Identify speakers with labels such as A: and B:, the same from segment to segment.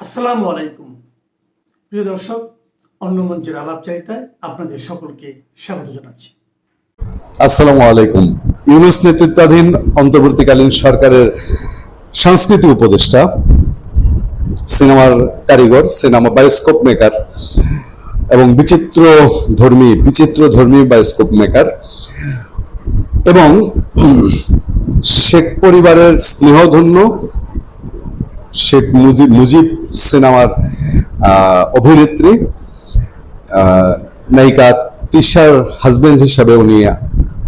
A: আসসালামু আলাইকুম প্রিয় দর্শক, অন্য মঞ্চের আলাপচারিতায় আপনাদের সকলকে স্বাগত জানাচ্ছি।
B: আসসালামু আলাইকুম। ইউনূস নেতৃত্বাধীন অন্তর্বর্তীকালীন সরকারের সংস্কৃতি উপদেষ্টা, সিনেমার কারিগর, সিনেমা বায়োস্কোপ মেকার এবং বিচিত্র ধর্মী বায়োস্কোপ মেকার এবং শেখ পরিবারের স্নেহধন্য শেখ মুজিব সিনেমার অভিনেত্রী, নায়িকা তিশার হাজবেন্ড হিসাবে উনি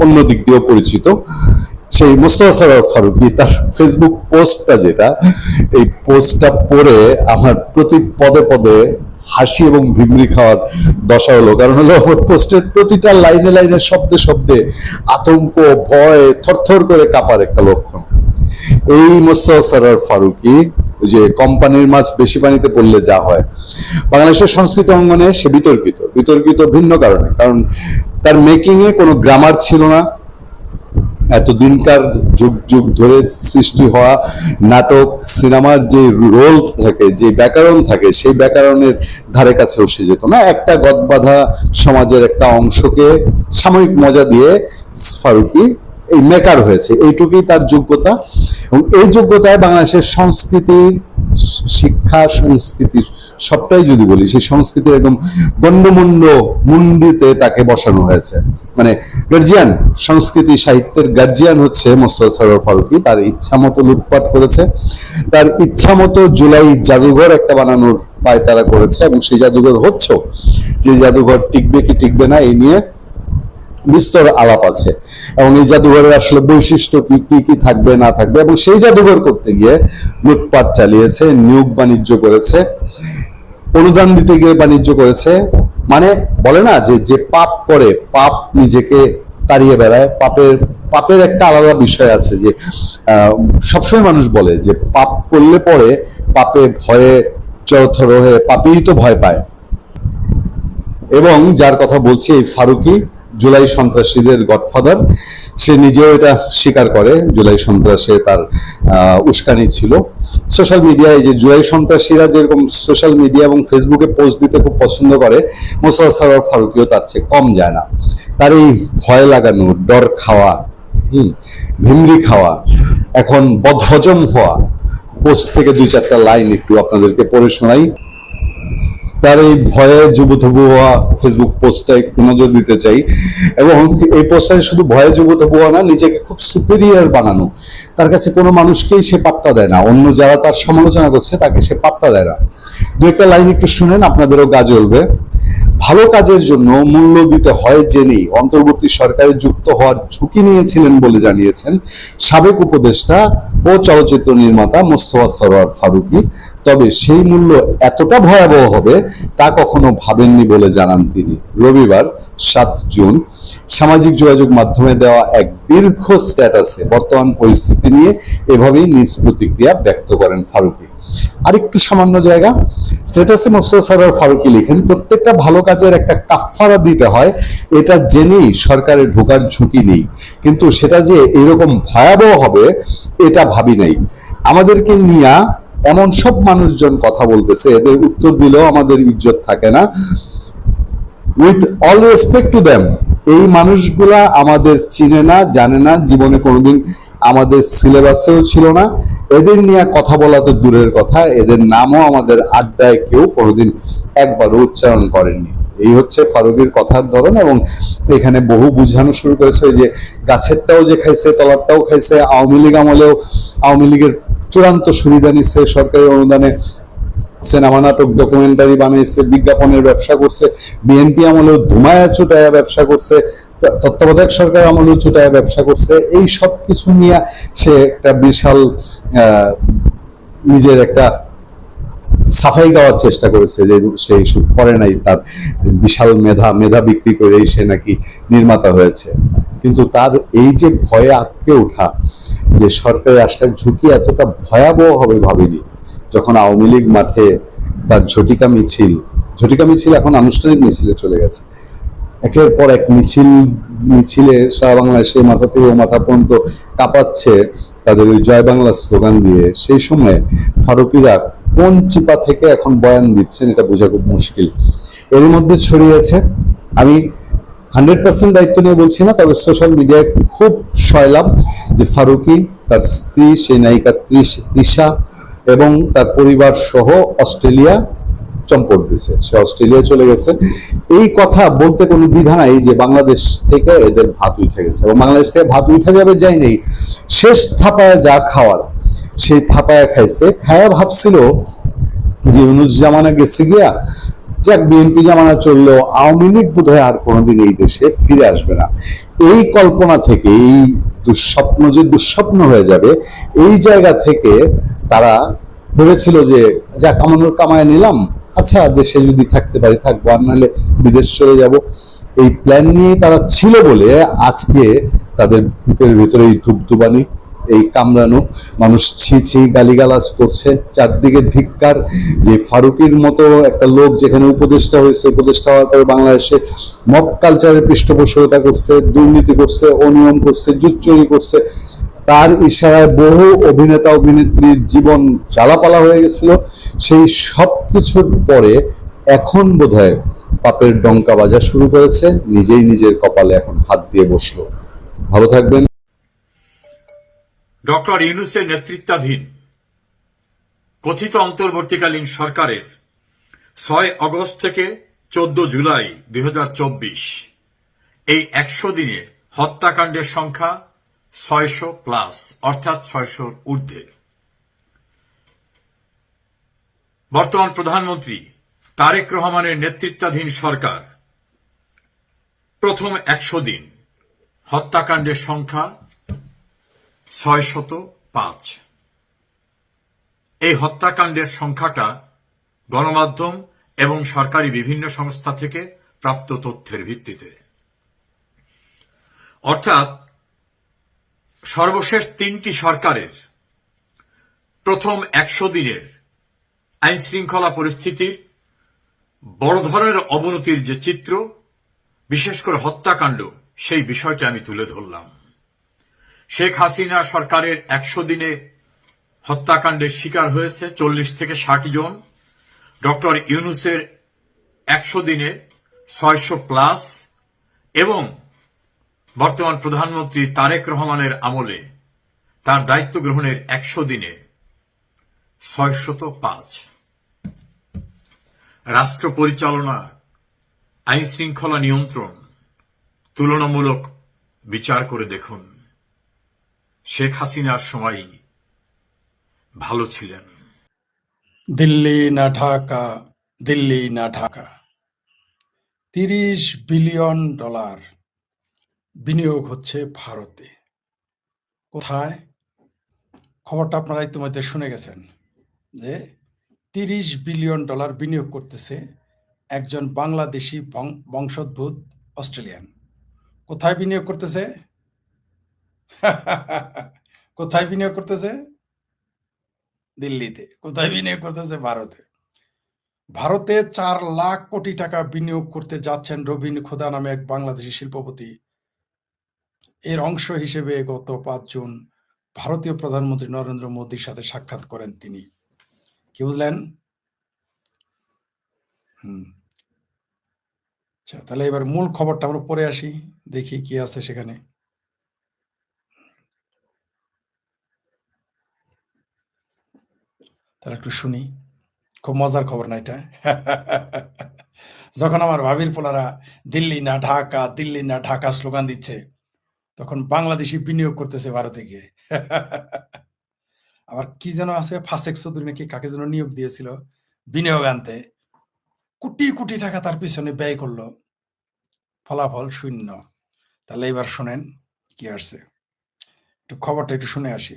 B: অন্য দিক দিয়েও পরিচিত, সেই মোস্তফা সরোয়ার ফারুকী তার ফেসবুক পোস্টটা, যেটা এই পোস্টটা পড়ে আমার প্রতি পদে পদে হাসি এবং ভিমরি খাওয়ার দশা হলো। কারণ হলো পোস্টের প্রতিটা লাইনে লাইনে শব্দে শব্দে আতঙ্ক, ভয়, থরথর করে কাঁপার একটা লক্ষণ। এই মোস্তফা সরোয়ার ফারুকী, যে কোম্পানির মাছ বেশি পানিতে পড়লে যা হয়, বাংলাদেশের সংস্কৃতি অঙ্গনে সে বিতর্কিত ভিন্ন কারণে। কারণ তার মেকিং এ কোনো গ্রামার ছিল না। এতদিনকার যুগ যুগ ধরে সৃষ্টি হওয়া নাটক, সিনেমার যে রোল থাকে, যে ব্যাকরণ থাকে, সেই ব্যাকরণের ধারে কাছেও সে যেত না। একটা গদবাঁধা সমাজের একটা অংশকে সাময়িক মজা দিয়ে ফারুকী এই মেকার হয়েছে, এইটুকুই তার যোগ্যতা। এবং এই যোগ্যতায় বাংলাদেশের সংস্কৃতির, শিক্ষা, সংস্কৃতি সবটাই যদি বলি, সেই সংস্কৃতির একদম গণ্ডমুণ্ড মুন্ডিতে তাকে বসানো হয়েছে। মানে গার্জিয়ান, সংস্কৃতি সাহিত্যের গার্জিয়ান হচ্ছে মোস্তফা সরোয়ার ফারুকী। তার ইচ্ছা মতো লুটপাট করেছে, তার ইচ্ছা মতো জুলাই জাদুঘর একটা বানানোর পায়তারা করেছে, এবং সেই জাদুঘর হচ্ছে, যে জাদুঘর টিকবে কি টিকবে না এই নিয়ে বিস্তর আলাপ আছে। এবং এই জাদুঘরের আসলে বৈশিষ্ট্য কি কি থাকবে না থাকবে, এবং সেই জাদুঘর করতে গিয়ে লুটপাট চালিয়েছে, নিয়োগ বাণিজ্য করেছে, অনুদান দিতে গিয়ে বাণিজ্য করেছে। মানে বলে না যে যে পাপ করে, পাপ নিজেকে তাড়িয়ে বেড়ায়। পাপের একটা আলাদা বিষয় আছে, যে সবসময় মানুষ বলে যে পাপ করলে পরে পাপে ভয়ে চরথর হয়ে পাপেই তো ভয় পায়। এবং যার কথা বলছি, এই ফারুকী জুলাই সন্ত্রাসীদের গডফাদার। সে নিজেও এটা স্বীকার করে, জুলাই সন্ত্রাসে তার উস্কানি ছিল। সোশ্যাল মিডিয়ায় যে জুলাই সন্ত্রাসীরা যেরকম সোশ্যাল মিডিয়া এবং ফেসবুকে পোস্ট দিতে খুব পছন্দ করে, মোস্তফা সরোয়ার ফারুকীও তার চেয়ে কম যায় না। তার এই ভয় লাগানো, ডর খাওয়া, ভিমরি খাওয়া, এখন বদহজম হওয়া পোস্ট থেকে 2-4টা লাইন একটু আপনাদেরকে পড়ে শোনাই। তার এই ভয়ে যুবতবু হওয়া ফেসবুক পোস্টটা একটু নজর দিতে চাই। এবং এই পোস্টটা শুধু ভয়ে যুবতবু হওয়া না, নিজেকে খুব সুপিরিয়র বানানো। তার কাছে কোনো মানুষকেই সে পাত্তা দেয় না, অন্য যারা তার সমালোচনা করছে তাকে সে পাত্তা দেয় না। 2-একটা লাইন একটু শুনেন, আপনাদেরও গা জ্বলবে। ভালো কাজের জন্য মূল্য দিতে হয় জেনেই অন্তর্বর্তী সরকারে যুক্ত হওয়ার ঝুঁকি নিয়েছিলেন বলে জানিয়েছেন সাবেক উপদেষ্টা ও চলচ্চিত্র নির্মাতা মোস্তফা সরোয়ার ফারুকী। তবে সেই মূল্য এতটা ভয়াবহ হবে তা কখনো ভাবেননি বলে জানান তিনি। রবিবার 7 জুন সামাজিক যোগাযোগ মাধ্যমে দেওয়া এক দীর্ঘ স্ট্যাটাসে বর্তমান পরিস্থিতি নিয়ে এভাবেই নিজ প্রতিক্রিয়া ব্যক্ত করেন ফারুকী। আর একটু সামান্য জায়গা, স্ট্যাটাসে মোস্তফা সরোয়ার ফারুকী লিখেন, প্রত্যেকটা ভালো কাজের একটা কাফফারা দিতে হয়, এটা জেনেই সরকারে ঢোকার ঝুঁকি নেই, কিন্তু সেটা যে এরকম ভয়াবহ হবে এটা ভাবি নাই। আমাদেরকে নিয়ে এমন সব মানুষজন কথা বলতেছে, এদের উত্তর দিলেও আমাদের ইজ্জত থাকে না। With all respect to them, এই মানুষগুলা আমাদের চিনে না, জানে না, জীবনে কোনোদিন আমাদের সিলেবাসেও ছিল না। এদের নিয়ে কথা বলা তো দূরের কথা, এদের নামও আমাদের আড্ডায় কেউ কোনোদিন একবারও উচ্চারণ করেননি। এই হচ্ছে ফারুকীর কথার ধরন। এবং এখানে বহু বুঝানো শুরু করেছে, ওই যে গাছেরটাও যে খাইছে তলারটাও খাইছে। আওয়ামী লীগ আমলেও আওয়ামী লীগের চূড়ান্ত সুবিধা নিচ্ছে, সরকারি অনুদানে সিনেমা, নাটক, ডকুমেন্টারি বানাইছে, বিজ্ঞাপনের ব্যবসা করছে। বিএনপি আমলেও ধুমায়া চুটায়া ব্যবসা করছে, তত্ত্বাবধায়ক সরকার আমলেও চুটায়া ব্যবসা করছে। এই সব কিছু নিয়ে সে একটা বিশাল নিজের একটা সাফাই গাওয়ার চেষ্টা করেছে, যে সে এইসব করে নাই, তার বিশাল মেধা বিক্রি করেই সে নাকি নির্মাতা হয়েছে। কিন্তু তার এই যে ভয়ে আটকে ওঠা, যে সরকারে আসার ঝুঁকি এতটা ভয়াবহ হবে ভাবিনি। যখন আওয়ামী লীগ মাঠে তার ঝটিকা মিছিল এখন আনুষ্ঠানিক মিছিলে চলে গেছে, একের পর এক মিছিলে সারা বাংলাদেশে মাথা থেকে মাথা পর্যন্ত কাঁপাচ্ছে তাদের ওই জয় বাংলা স্লোগান দিয়ে। সেই সময় ফারুকীরা কোন চিপা থেকে এখন বয়ান দিচ্ছেন এটা বোঝা খুব মুশকিল। এর মধ্যে ছড়িয়েছে, আমি 100% দায়িত্ব নিয়ে বলছি না, তবে সোশ্যাল মিডিয়ায় খুব শয়লাম যে ফারুকী, তার স্ত্রী সেই নায়িকা তৃষা এবং তার পরিবার সহ অস্ট্রেলিয়া চম্পট দিছে, সে অস্ট্রেলিয়া চলে গেছে। এই কথা বলতে কোনো দ্বিধা নাই যে বাংলাদেশ থেকে এদের ভাত উঠে গেছে, এবং বাংলাদেশ থেকে ভাত উঠে যাবে যাই নেই, শেষ থাপায় যা খাওয়ার সেই থাপায় খাইছে। খায়া ভাবছিল যে ইউনূস জামানা গেছে গিয়া, যাক বিএনপি জামানা চললেও আওয়ামী লীগ বোধহয় আর কোনোদিন এই দেশে ফিরে আসবে না। এই কল্পনা থেকে, এই দুঃস্বপ্ন যে দুঃস্বপ্ন হয়ে যাবে, এই জায়গা থেকে তারা ভেবেছিল যে যা কামানোর কামায় নিলাম, আচ্ছা দেশে যদি থাকতে পারি থাকবো, আর নাহলে বিদেশ চলে যাব। এই প্ল্যান নিয়ে তারা ছিল বলে আজকে তাদের বুকের ভিতরে এই ধুপধুপানি, এই কামড়ানো, মানুষ ছি ছি গালিগালাজ করছে, চারদিকে ধিক্কার। যে ফারুকীর মতো একটা লোক যেখানে উপদেষ্টা হয়েছে, উপদেষ্টা হওয়ার পরে বাংলাদেশে মব কালচারের পৃষ্ঠপোষকতা করছে, দুর্নীতি করছে, অনিয়ম করছে, জুচ্চুরি করছে, তার ইশারায় বহু অভিনেতা অভিনেত্রীর জীবন জ্বালাপালা হয়ে গেছিল। সেই সব কিছুর পরে এখন বোধহয় পাপের ডঙ্কা বাজা শুরু করেছে, নিজেই নিজের কপালে এখন হাত দিয়ে বসলো। ভালো থাকবেন।
C: ডক্টর ইউনূসের নেতৃত্বাধীন কথিত অন্তর্বর্তীকালীন সরকারের 6 আগস্ট থেকে 14 জুলাই 2024 এই 100 দিনে হত্যাকাণ্ডের সংখ্যা 600+, অর্থাৎ 600-র ঊর্ধ্বে। বর্তমান প্রধানমন্ত্রী তারেক রহমানের নেতৃত্বাধীন সরকার প্রথম 100 দিন হত্যাকাণ্ডের সংখ্যা 605। এই হত্যাকাণ্ডের সংখ্যাটা গণমাধ্যম এবং সরকারি বিভিন্ন সংস্থা থেকে প্রাপ্ত তথ্যের ভিত্তিতে, অর্থাৎ সর্বশেষ 3টি সরকারের প্রথম 100 দিনের আইন শৃঙ্খলা পরিস্থিতির বড় ধরনের অবনতির যে চিত্র, বিশেষ করে হত্যাকাণ্ড, সেই বিষয়টা আমি তুলে ধরলাম। শেখ হাসিনা সরকারের 100 দিনে হত্যাকাণ্ডের শিকার হয়েছে 40 থেকে 60 জন। ডক্টর ইউনূসের 100 দিনে 600+, এবং বর্তমান প্রধানমন্ত্রী তারেক রহমানের আমলে তার দায়িত্ব গ্রহণের 100 দিনে 605। রাষ্ট্র পরিচালনা, আইন শৃঙ্খলা নিয়ন্ত্রণ তুলনামূলক বিচার করে দেখুন, শেখ হাসিনার সময়ই ভালো ছিলেন।
D: দিল্লি না ঢাকা, দিল্লি না ঢাকা। $30 বিলিয়ন বিনিয়োগ হচ্ছে ভারতে। কোথায়? খবরটা আপনারা ইতিমধ্যে শুনে গেছেন যে $30 বিলিয়ন বিনিয়োগ করতেছে একজন বাংলাদেশি বংশোদ্ভূত অস্ট্রেলিয়ান। কোথায় বিনিয়োগ করতেছে? কোথায় বিনিয়োগ করতেছে? দিল্লিতে। কোথায় বিনিয়োগ করতেছে? ভারতে। ভারতে 4 লাখ কোটি টাকা বিনিয়োগ করতে যাচ্ছেন রবিন খোদা নামে এক বাংলাদেশি শিল্পপতি। এর অংশ হিসেবে গত 5 জুন ভারতীয় প্রধানমন্ত্রী নরেন্দ্র মোদীর সাথে সাক্ষাৎ করেন তিনি। কি বুঝলেন? আচ্ছা, তাহলে এবার মূল খবরটা আমরা পড়ে আসি, দেখি কি আছে সেখানে। তাহলে একটু শুনি, খুব মজার খবর না এটা? যখন আমার ভাবির পোলারা দিল্লি না ঢাকা, দিল্লি না ঢাকা স্লোগান দিচ্ছে, তখন বাংলাদেশি বিনিয়োগ করতেছে ভারতে গিয়ে। আবার কি যেন আছে, ফাসেক চৌধুরী নাকি কাকে যেন নিয়োগ দিয়েছিল বিনিয়োগ আনতে, কোটি কোটি টাকা তার পিছনে ব্যয় করলো, ফলাফল শূন্য। তাহলে এবার শোনেন কি আসছে, একটু খবরটা একটু শুনে আসি।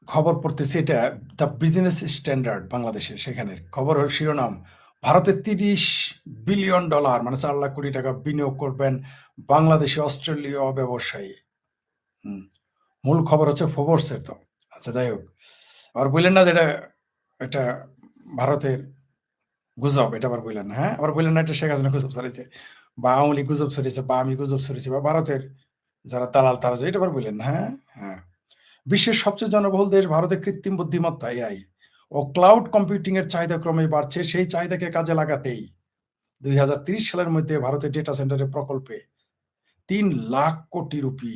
D: খবর পড়তেছি, এটা দ্য বিজনেস স্ট্যান্ডার্ড বাংলাদেশের, সেখানে খবর হল শিরোনাম, ভারতে $30 বিলিয়ন মানে 4 লাখ কোটি টাকা বিনিয়োগ করবেন বাংলাদেশি অস্ট্রেলীয় ব্যবসায়ী। মূল খবর হচ্ছে ফোর্বসের। তো আচ্ছা, যাই হোক, আবার বললেন না যেটা এটা ভারতের গুজব, এটা আবার বললেন না। হ্যাঁ, আবার বললেন না এটা শেখ হাসিনা গুজব ছড়িয়েছে, বা আওয়ামী লীগ গুজব ছড়িয়েছে, বা আমি গুজব ছড়িয়েছি, বা ভারতের যারা দালাল তারা এটা আবার বললেন, হ্যাঁ হ্যাঁ। বিশ্বের সবচেয়ে জনবহুল দেশ ভারতে কৃত্রিম বুদ্ধিমত্তা এআই ও ক্লাউড কম্পিউটিং এর চাহিদা ক্রমে বাড়ছে। সেই চাহিদাকে কাজে লাগাতেই 2030 সালের মধ্যে ভারতের ডেটা সেন্টারের প্রকল্পে 3 লাখ কোটি রুপি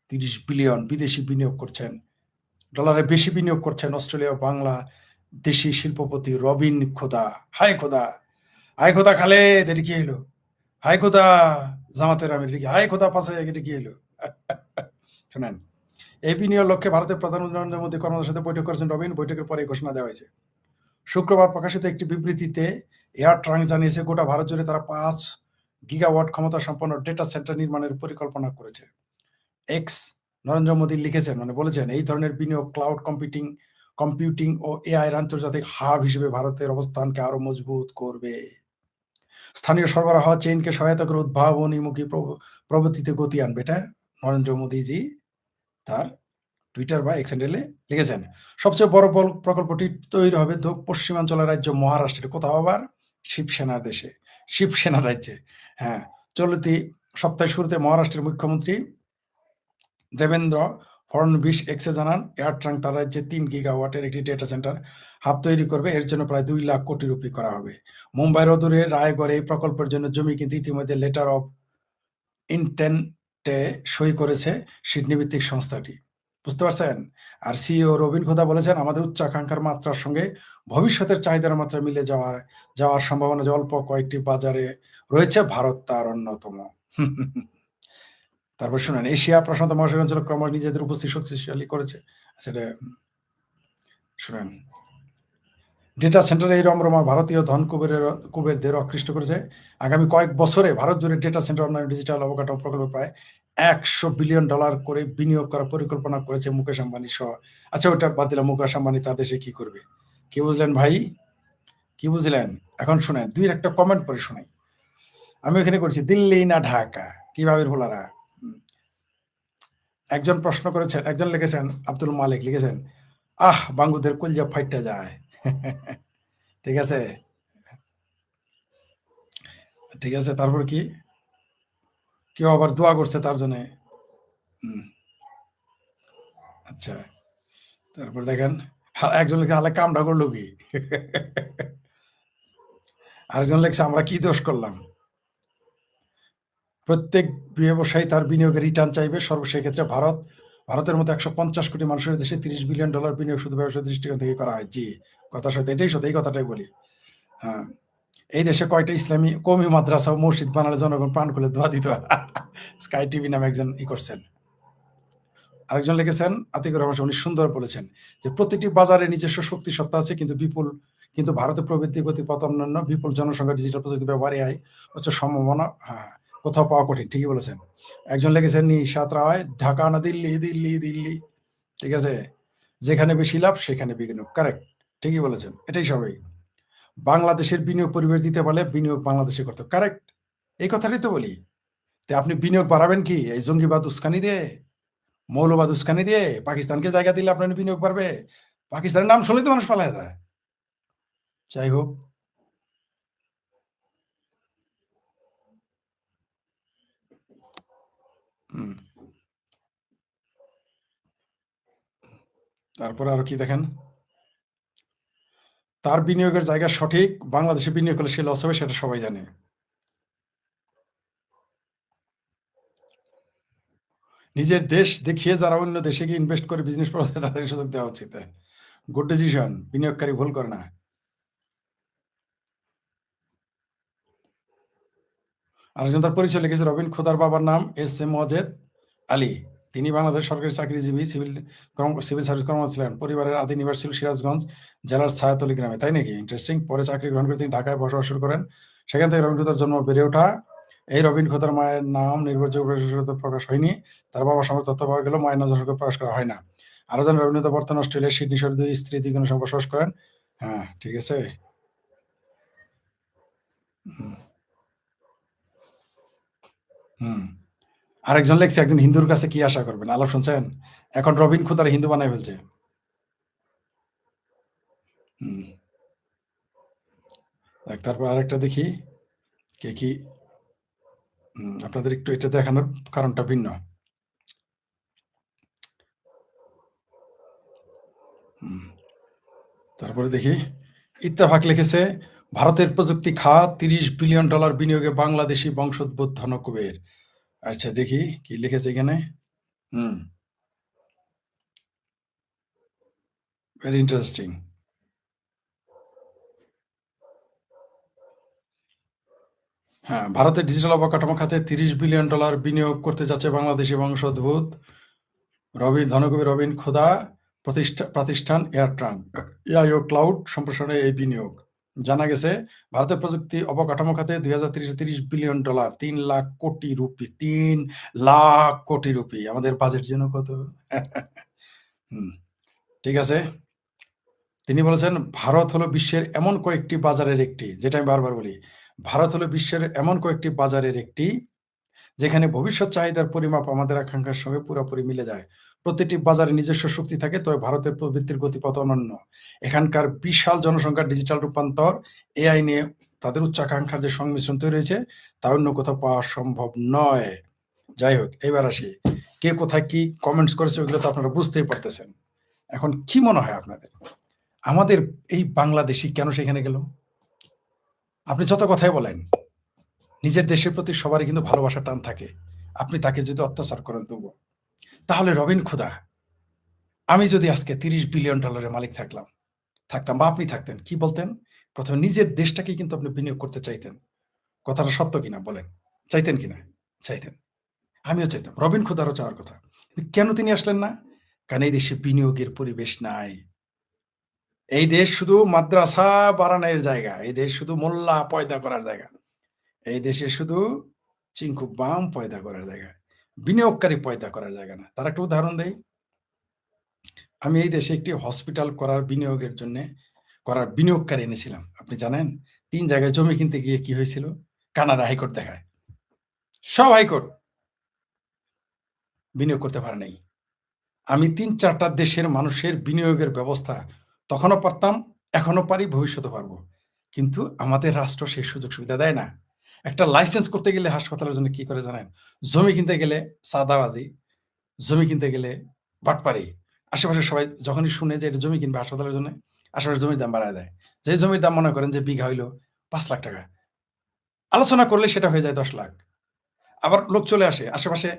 D: 30 বিলিয়ন বিদেশি বিনিয়োগ করছেন, ডলারে বেশি বিনিয়োগ করছেন অস্ট্রেলিয়া ও বাংলাদেশি শিল্পপতি রবিন খোদা। হায় খোদা, হায় খোদা খালেদ, এটি কি হইলো? হায় খোদা জামাতের আমির, এটি কি? হায় খোদা পাশে এটি কি হইলো? শোনেন, এই বিনিয়োগ লক্ষ্যে ভারতের প্রধানমন্ত্রী নরেন্দ্র মোদী কর্মকর্তার সাথে বৈঠক করেছেন রবিন। বৈঠকের পরে এই ঘোষণা দেওয়া হয়েছে। শুক্রবার প্রকাশিত একটি বিবৃতিতে এয়ার ট্রাঙ্ক জানিয়েছে গোটা ভারত জুড়ে তারা 5 গিগাওয়াট ক্ষমতা সম্পন্ন ডেটা সেন্টার নির্মাণের পরিকল্পনা করেছে। এক্স নরেন্দ্র মোদী লিখেছেন, মানে বলেছেন, এই ধরনের বিনিয়োগ ক্লাউড কম্পিউটিং ও এআই এর আন্তর্জাতিক হাব হিসেবে ভারতের অবস্থানকে আরো মজবুত করবে। স্থানীয় সরবরাহ চেইনকে সহায়তা করে উদ্ভাবনীমুখী প্রবৃত্তিতে গতি আনবে। এটা নরেন্দ্র মোদীজি তার টুইটার বা এক্স হ্যান্ডেলে লিখেছেন। সবচেয়ে বড় প্রকল্পটি তৈরি হবে পশ্চিমাঞ্চলের রাজ্য মহারাষ্ট্রের। কোথাও আবার? শিবসেনার দেশে, শিবসেনা রাজ্যে। হ্যাঁ, চলতি সপ্তাহের শুরুতে মহারাষ্ট্রের মুখ্যমন্ত্রী দেবেন্দ্র ফডনবিস এক্সে জানান, এয়ার ট্রাঙ্ক তার রাজ্যে 3 গিগাওয়াটের একটি ডেটা সেন্টার হাব তৈরি করবে। এর জন্য প্রায় 2 লাখ কোটি রুপি করা হবে। মুম্বাইয়ের অদূরে রায়গড়ে এই প্রকল্পের জন্য জমি কিন্তু ইতিমধ্যে লেটার অফ ইন্টেন্টে সই করেছে সিডনি ভিত্তিক সংস্থাটি। বুঝতে পারছেন? আর সিইও রবিন খোদা বলেছেন, আমাদের উচ্চাকাঙ্ক্ষার মাত্রার সঙ্গে ভবিষ্যতের চাহিদার মাত্রা মিলে যাওয়ার সম্ভাবনা যে অল্প কয়েকটি বাজারে রয়েছে, ভারত তার অন্যতম। তারপর শুনেন, এশিয়া প্রশান্ত মহাসাগর অঞ্চলে ক্রমশ নিজেদের উপস্থিতি শক্তিশালী করেছে। সেটা শুনেন, ডেটা সেন্টারে এই রমরমা ভারতীয় ধন কুবেরদের আকৃষ্ট করেছে। আগামী কয়েক বছরে ভারত জুড়ে ডেটা সেন্টার উন্নয়ন ডিজিটাল অবকাঠামো প্রকল্প প্রায় $100 বিলিয়ন করে বিনিয়োগ করার পরিকল্পনা করেছে মুকেশ আম্বানি সহ। আচ্ছা, ওটা বাদ দিলাম, মুকেশ আম্বানি তার দেশে কি করবে? কি বুঝলেন ভাই? কি বুঝলেন? এখন শুনেন, দুই একটা কমেন্ট পরে শোনাই। আমি এখানে করছি দিল্লি না ঢাকা, কিভাবে ভোলারা। একজন প্রশ্ন করেছেন, একজন লিখেছেন, আব্দুল মালিক লিখেছেন, বাঙ্গুদের কলজা ফাইটটা যায়। ঠিক আছে, ঠিক আছে। তারপর কি? কেউ আবার দোয়া করছে তার জন্য। আচ্ছা, তারপর দেখেন, একজন লিখে আলে কামটা করলো কি? আরেকজন লিখছে, আমরা কি দোষ করলাম? প্রত্যেক ব্যবসায়ী তার বিনিয়োগের রিটার্ন চাইবে। সেক্ষেত্রে ভারতের মতো 150 কোটি মানুষের দেশে $30 বিলিয়ন বিনিয়োগ শুধু ব্যবসার দৃষ্টিকোণ থেকে করা হয়। জি, কথা সত্যি, এটাই সত্যি, এই কথাটাই বলি। হ্যাঁ, এই দেশে কয়টা ইসলামী কওমি মাদ্রাসা ও মসজিদ বানালে জনগণ প্রাণ খুলে দোয়া দিত। স্কাই টিভি নামে একজন করছেন। আরেকজন লিখেছেন, আতিকুর রহমান, উনি সুন্দর বলেছেন যে প্রতিটি বাজারে নিজস্ব শক্তি সত্তা আছে, কিন্তু ভারতে প্রবৃদ্ধি গতি পথ অন্যান্য, বিপুল জনসংখ্যা, ডিজিটাল প্রযুক্তি ব্যবহার, এআই হচ্ছে সম্ভাবনা কোথাও পাওয়া কঠিন। ঠিকই বলেছেন। একজন লিখেছেন, নিশাত রায়, ঢাকা না দিল্লি? দিল্লি, দিল্লি। ঠিক আছে, যেখানে বেশি লাভ সেখানে বিনিয়োগ। কারেক্ট, ঠিকই বলেছেন, এটাই সবাই। বাংলাদেশের বিনিয়োগ পরিবেশ দিতে পারলে বিনিয়োগ বাংলাদেশে করতে। কারেক্ট, এই কথাটাই তো বলি। তো আপনি বিনিয়োগ বাড়াবেন কি এই জঙ্গিবাদ উস্কানি দিয়ে, মৌলবাদ উস্কানি দিয়ে? পাকিস্তানকে জায়গা দিলে আপনার বিনিয়োগ বাড়বে? পাকিস্তানের নাম শুনলেই তো মানুষ পালায় যায়। যাই হোক, তারপরে আরো কি দেখেন, তার বিনিয়োগের জায়গা সঠিক। বাংলাদেশে বিনিয়োগ করলে সে লস হবে, সেটা সবাই জানে। নিজের দেশ দেখিয়ে যারা অন্য দেশে গিয়ে ইনভেস্ট করে বিজনেস করে তাদের সুযোগ দেওয়া উচিত। গুড ডিসিশন, বিনিয়োগকারী ভুল করে না। আরেকজন তার পরিচয় লিখেছে, রবিন খোদার বাবার নাম এস.এম. ওয়াজেদ আলী। তিনি বাংলাদেশ সরকারি চাকরিজীবী, সিভিল সার্ভিস কর্মরত ছিলেন। পরিবারের আদি নিবাস ছিল সিরাজগঞ্জ জেলার ছায়াতলী গ্রামে। তাই নাকি? ইন্টারেস্টিং। পরে চাকরি গ্রহণ করে তিনি ঢাকায় বসবাস শুরু করেন। সেখান থেকে রবিন খোদার জন্ম, বেড়ে ওঠা। এই রবিন খোদার মায়ের নাম নির্ভরযোগ্য প্রকাশ হয়নি। তার বাবার সম্পর্কে তথ্য পাওয়া গেল, মায়ের নাম প্রকাশ করা হয় না। আরো জানেন, রবীন্দ্র বর্তমানে অস্ট্রেলিয়ার সিডনি শহরে 2 স্ত্রী 2 কন্যার সঙ্গে বসবাস করেন। হ্যাঁ, ঠিক আছে। হুম। আরেকজন লেখছে, একজন হিন্দুর কাছে কি আশা করবেন? আলাপ শুনছেন? এখন রবিন খুদার হিন্দু বানায় ফেলছে। তারপর আরেকটা দেখি কে কি। আপনাদের একটু এটা দেখানোর কারণটা ভিন্ন। হুম, তারপরে দেখি ইত্তেফাক লিখেছে ভারতের প্রযুক্তি খাত $30 বিলিয়ন বিনিয়োগে বাংলাদেশি বংশোদ্ভূত ধনকুবের। আচ্ছা দেখি কি লিখেছে এখানে। হুম, ভেরি ইন্টারেস্টিং। হ্যাঁ, ভারতের ডিজিটাল অবকাঠামো খাতে $30 বিলিয়ন বিনিয়োগ করতে যাচ্ছে বাংলাদেশি বংশোদ্ভূত ধনকুবের রবিন খোদা প্রতিষ্ঠান এআই ও ক্লাউড সম্প্রসারণে এই বিনিয়োগ। জানা গেছে ভারতের প্রযুক্তি অবকাঠামো খাতে 2030 $30 বিলিয়ন, 3 লাখ কোটি রুপি, 3 লাখ কোটি রুপি। আমাদের বাজেট যেন কত। হুম, ঠিক আছে। তিনি বলেছেন ভারত হলো বিশ্বের এমন কয়েকটি বাজারের একটি, যেটা আমি বারবার বলি, ভারত হলো বিশ্বের এমন কয়েকটি বাজারের একটি যেখানে ভবিষ্যৎ চাহিদার পরিমাপ আমাদের আকাঙ্ক্ষার সঙ্গে পুরোপুরি মিলে যায়। প্রতিটি বাজারে নিজস্ব শক্তি থাকে, তবে ভারতের প্রবৃত্তির গতিপথ অনন্য। এখানকার বিশাল জনসংখ্যার ডিজিটাল রূপান্তর, এআই নিয়ে তাদের উচ্চাকাঙ্ক্ষার যে সংমিশ্রণ তৈরি হয়েছে তা অন্য কোথাও পাওয়া সম্ভব নয়। যাই হোক, এবার আসি কে কোথায় কি কমেন্টস করেছে ওইগুলো তো আপনারা বুঝতেই পারতেছেন। এখন কি মনে হয় আপনাদের, আমাদের এই বাংলাদেশি কেন সেখানে গেল? আপনি যত কথাই বলেন, নিজের দেশের প্রতি সবারই কিন্তু ভালোবাসা টান থাকে। আপনি তাকে যদি অত্যাচার করেন তবুও। তাহলে রবিন খুদা, আমি যদি আজকে $30 বিলিয়ন মালিক থাকতাম বা আপনি থাকতেন, কি বলতেন? প্রথমে নিজের দেশটাকে কিন্তু আপনি বিনিয়োগ করতে চাইতেন। কথাটা সত্য কিনা বলেন? চাইতেন কিনা? চাইতেন। আমিও চাইতাম, রবিন খুদারও চাওয়ার কথা। কিন্তু কেন তিনি আসলেন না? কারণ এই দেশে বিনিয়োগের পরিবেশ নাই। এই দেশ শুধু মাদ্রাসা বানানোর জায়গা, এই দেশ শুধু মোল্লা পয়দা করার জায়গা, এই দেশে শুধু চিঙ্কু বাম পয়দা করার জায়গা, বিনিয়োগকারী পয়দা করার জায়গা না। তার একটা উদাহরণ দেই। আমি এই দেশে একটি হসপিটাল করার বিনিয়োগকারী এনেছিলাম। আপনি জানেন 3 জায়গায় জমি কিনতে গিয়ে কি হয়েছিল? কানাডা হাইকোর্ট দেখায়। সব হাইকোর্ট বিনিয়োগ করতে পারে নাই। আমি 3-4টা দেশের মানুষের বিনিয়োগের ব্যবস্থা তখনও পারতাম, এখনো পারি, ভবিষ্যতে পারবো। কিন্তু আমাদের রাষ্ট্র সেই সুযোগ সুবিধা দেয় না। একটা লাইসেন্স করতে গেলে হাসপাতালের জন্য কি করে জানেন? জমি কিনতে গেলে চাঁদাবাজি, জমি কিনতে গেলে বাটপারি। আশেপাশে সবাই যখনই শুনে যে এটা জমি কিনবে হাসপাতালের জন্য, আশেপাশে জমির দাম বাড়ায় দেয়। যে জমির দাম মনে করেন যে বিঘা হইলো 5 লাখ টাকা, আলোচনা করলে সেটা হয়ে যায় 10 লাখ। আবার লোক চলে আসে, আশেপাশে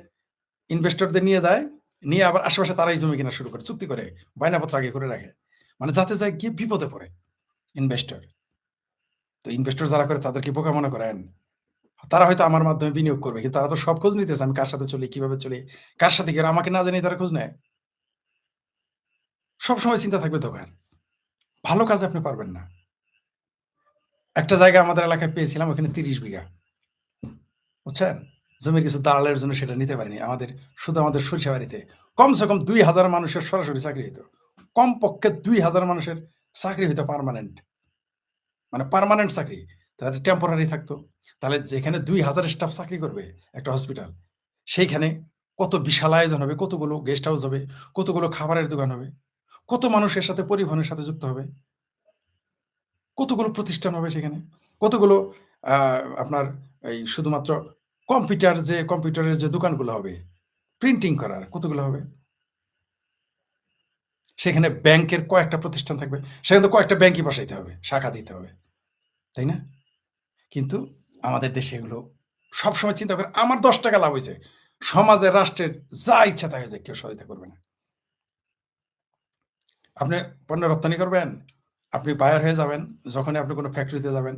D: ইনভেস্টরদের নিয়ে যায়, নিয়ে আবার আশেপাশে তারাই জমি কেনা শুরু করে, চুক্তি করে, বায়নাপত্র আগে করে রাখে, মানে যাতে যায় গিয়ে বিপদে পড়ে ইনভেস্টর। তো ইনভেস্টর যারা করে তাদের কি বোকা মনে করেন? তারা হয়তো আমার মাধ্যমে বিনিয়োগ করবে, কিন্তু তারা তো সব খোঁজ নিতেছে আমি কার সাথে চলি, কিভাবে চলি, কার সাথে কি, আমাকে না জানি তারা খোঁজ নেয়। সবসময় চিন্তা থাকবে ধোকার। ভালো কাজ আপনি পারবেন না। একটা জায়গা আমাদের এলাকায় পেয়েছিলাম, ওখানে 30 বিঘা, বুঝছেন? জমির কিছু দালালের জন্য সেটা নিতে পারিনি। শুধু আমাদের সরিষাবাড়িতে কমসে কম 2000 মানুষের সরাসরি চাকরি হইতো। কমপক্ষে 2000 মানুষের চাকরি হইতো পার্মানেন্ট, মানে পার্মানেন্ট চাকরি। তাদের টেম্পোরারি থাকতো। তাহলে যেখানে 2000 স্টাফ চাকরি করবে একটা হসপিটাল, সেইখানে কত বিশাল আয়োজন হবে, কতগুলো গেস্ট হাউস হবে, কতগুলো খাবারের দোকান হবে, কত মানুষের সাথে পরিবহনের সাথে যুক্ত হবে, কতগুলো প্রতিষ্ঠান হবে সেখানে, কতগুলো আপনার এই শুধুমাত্র কম্পিউটারের যে দোকানগুলো হবে, প্রিন্টিং করার কতগুলো হবে, সেখানে ব্যাংকের কয়েকটা প্রতিষ্ঠান থাকবে, সেখানে তো কয়েকটা ব্যাংকই বসাইতে হবে, শাখা দিতে হবে, তাই না? কিন্তু আমাদের দেশে এগুলো সবসময় চিন্তা করে আমার 10 টাকা লাভ হয়েছে, সমাজের, রাষ্ট্রের যা ইচ্ছা তাই হয়ে যায়, কেউ সহায়তা করবে না। আপনি পণ্য রপ্তানি করবেন, আপনি বায়ার হয়ে যাবেন, যখনই আপনি কোনো ফ্যাক্টরিতে যাবেন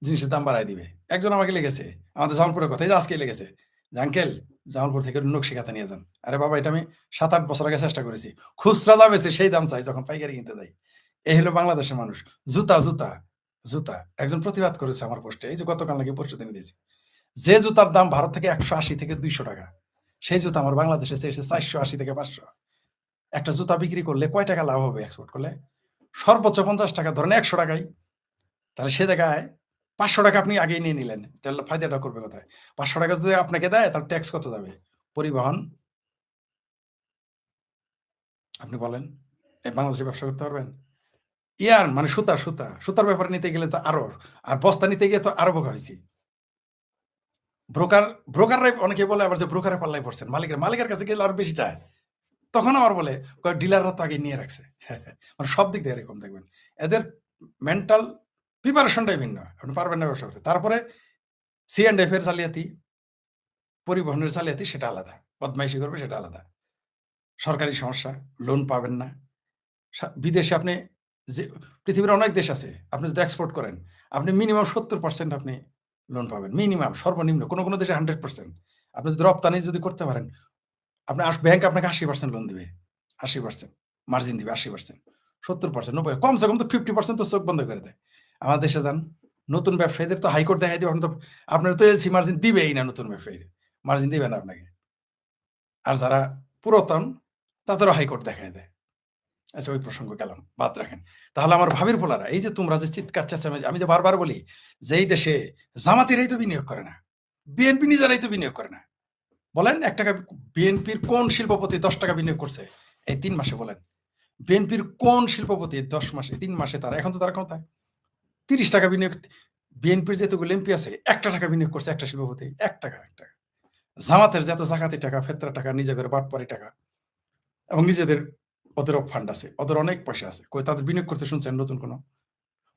D: জিনিসের দাম বাড়ায় দিবে। একজন আমাকে লিখেছে, আমাদের জামালপুরের কথা, এই যে আজকে লিখেছে যে আঙ্কেল জামালপুর থেকে নকশি কাঁথা নিয়ে যান। আরে বাবা, এটা আমি 7-8 বছর আগে চেষ্টা করেছি। খুচরা যা বেছে সেই দাম চাই যখন পাইকারি কিনতে যাই। এই হলো বাংলাদেশের মানুষ। জুতা জুতা জুতা একজন প্রতিবাদ করেছে আমার পোস্টে, এই যে গতকাল নাকি পরশু দিন দিয়েছি, যে জুতার দাম ভারত থেকে 180 থেকে 200 টাকা, সেই জুতা আমার বাংলাদেশে চেয়েছে 480 থেকে 500। একটা জুতা বিক্রি করলে কয় টাকা লাভ হবে? এক্সপোর্ট করলে সর্বোচ্চ 50 টাকা, ধরেন 100 টাকাই। তাহলে সে জায়গায় 500 টাকা আপনি আগেই নিয়ে নিলেন, তাহলে ফায়দাটা করবে কোথায়? 500 টাকা যদি আপনাকে দেয় তাহলে ট্যাক্স কত যাবে? পরিবহন, আপনি বলেন এই বাংলাদেশে ব্যবসা করতে পারবেন? মানে সুতার ব্যাপারে নিতে গেলে তো আরো, আর বস্তা নিতে গিয়ে তো আরো বোকা হয়েছি। ব্রোকাররাই অনেকে বলে আবার যে ব্রোকারে পাল্লাই পড়ছেন, মালিকের কাছে গেলে আরো বেশি চায়। তখন আমার বলে ডিলাররা তো আগে নিয়ে রাখছে। মানে সব দিক দিয়ে এরকম দেখবেন, এদের মেন্টাল প্রিপারেশনটাই ভিন্ন, আপনি পারবেন না ব্যবসা করতে। তারপরে C&F এর জালিয়াতি, পরিবহনের জালিয়াতি, সেটা আলাদা, বদমাইশি করবে সেটা আলাদা, সরকারি সমস্যা, লোন পাবেন না। বিদেশে আপনি যে পৃথিবীর অনেক দেশ আছে, আপনি যদি এক্সপোর্ট করেন আপনি মিনিমাম 70% আপনি লোন পাবেন, মিনিমাম, সর্বনিম্ন। কোনো দেশে 100%। আপনি যদি রপ্তানি যদি করতে পারেন, আপনি ব্যাংক আপনাকে 80% লোন দিবে, 80% মার্জিন দিবে, 80%, 70%, 90, কমসে কম তো 50% তো চোখ বন্ধ করে দেয়। আমার দেশে যান, নতুন ব্যবসায়ীদের তো হাইকোর্ট দেখাই দিবে, আপনার তো এলসি মার্জিন দিবেই না, নতুন ব্যবসায়ী মার্জিন দিবে না আপনাকে। আর যারা পুরাতন তাদেরও হাইকোর্ট দেখাই দেয়। আচ্ছা, ওই প্রসঙ্গ গেলাম, বাদ রাখেন। তাহলে আমার ভাবির পোলারা, এই যে তোমরা যে চিৎকার চেঁচামেচি, আমি যে বারবার বলি যে এই দেশে জামাতিরাই তো বিনিয়োগ করে না, বিএনপি নিজেরাই তো বিনিয়োগ করে না। বলেন 1 টাকা বিএনপির কোন শিল্পপতি 10 টাকা বিনিয়োগ করছে এই 3 মাসে? বলেন বিএনপির কোন শিল্পপতি 10 মাসে, 3 মাসে, তারা এখন তো তারা ক্ষমতায়, 30 টাকা বিনিয়োগ। বিএনপির যেতগুলো এমপি আছে 1 টাকা বিনিয়োগ করছে একটা শিল্পপতি, 1 টাকা। জামাতের যত জাকাতি টাকা, ফেতরা টাকা, নিজে করে বাটপারি টাকা, এবং নিজেদের ওদেরও ফান্ড আছে, ওদের অনেক পয়সা আছে, কই তাদের বিনিয়োগ করতে শুনছেন নতুন কোনো?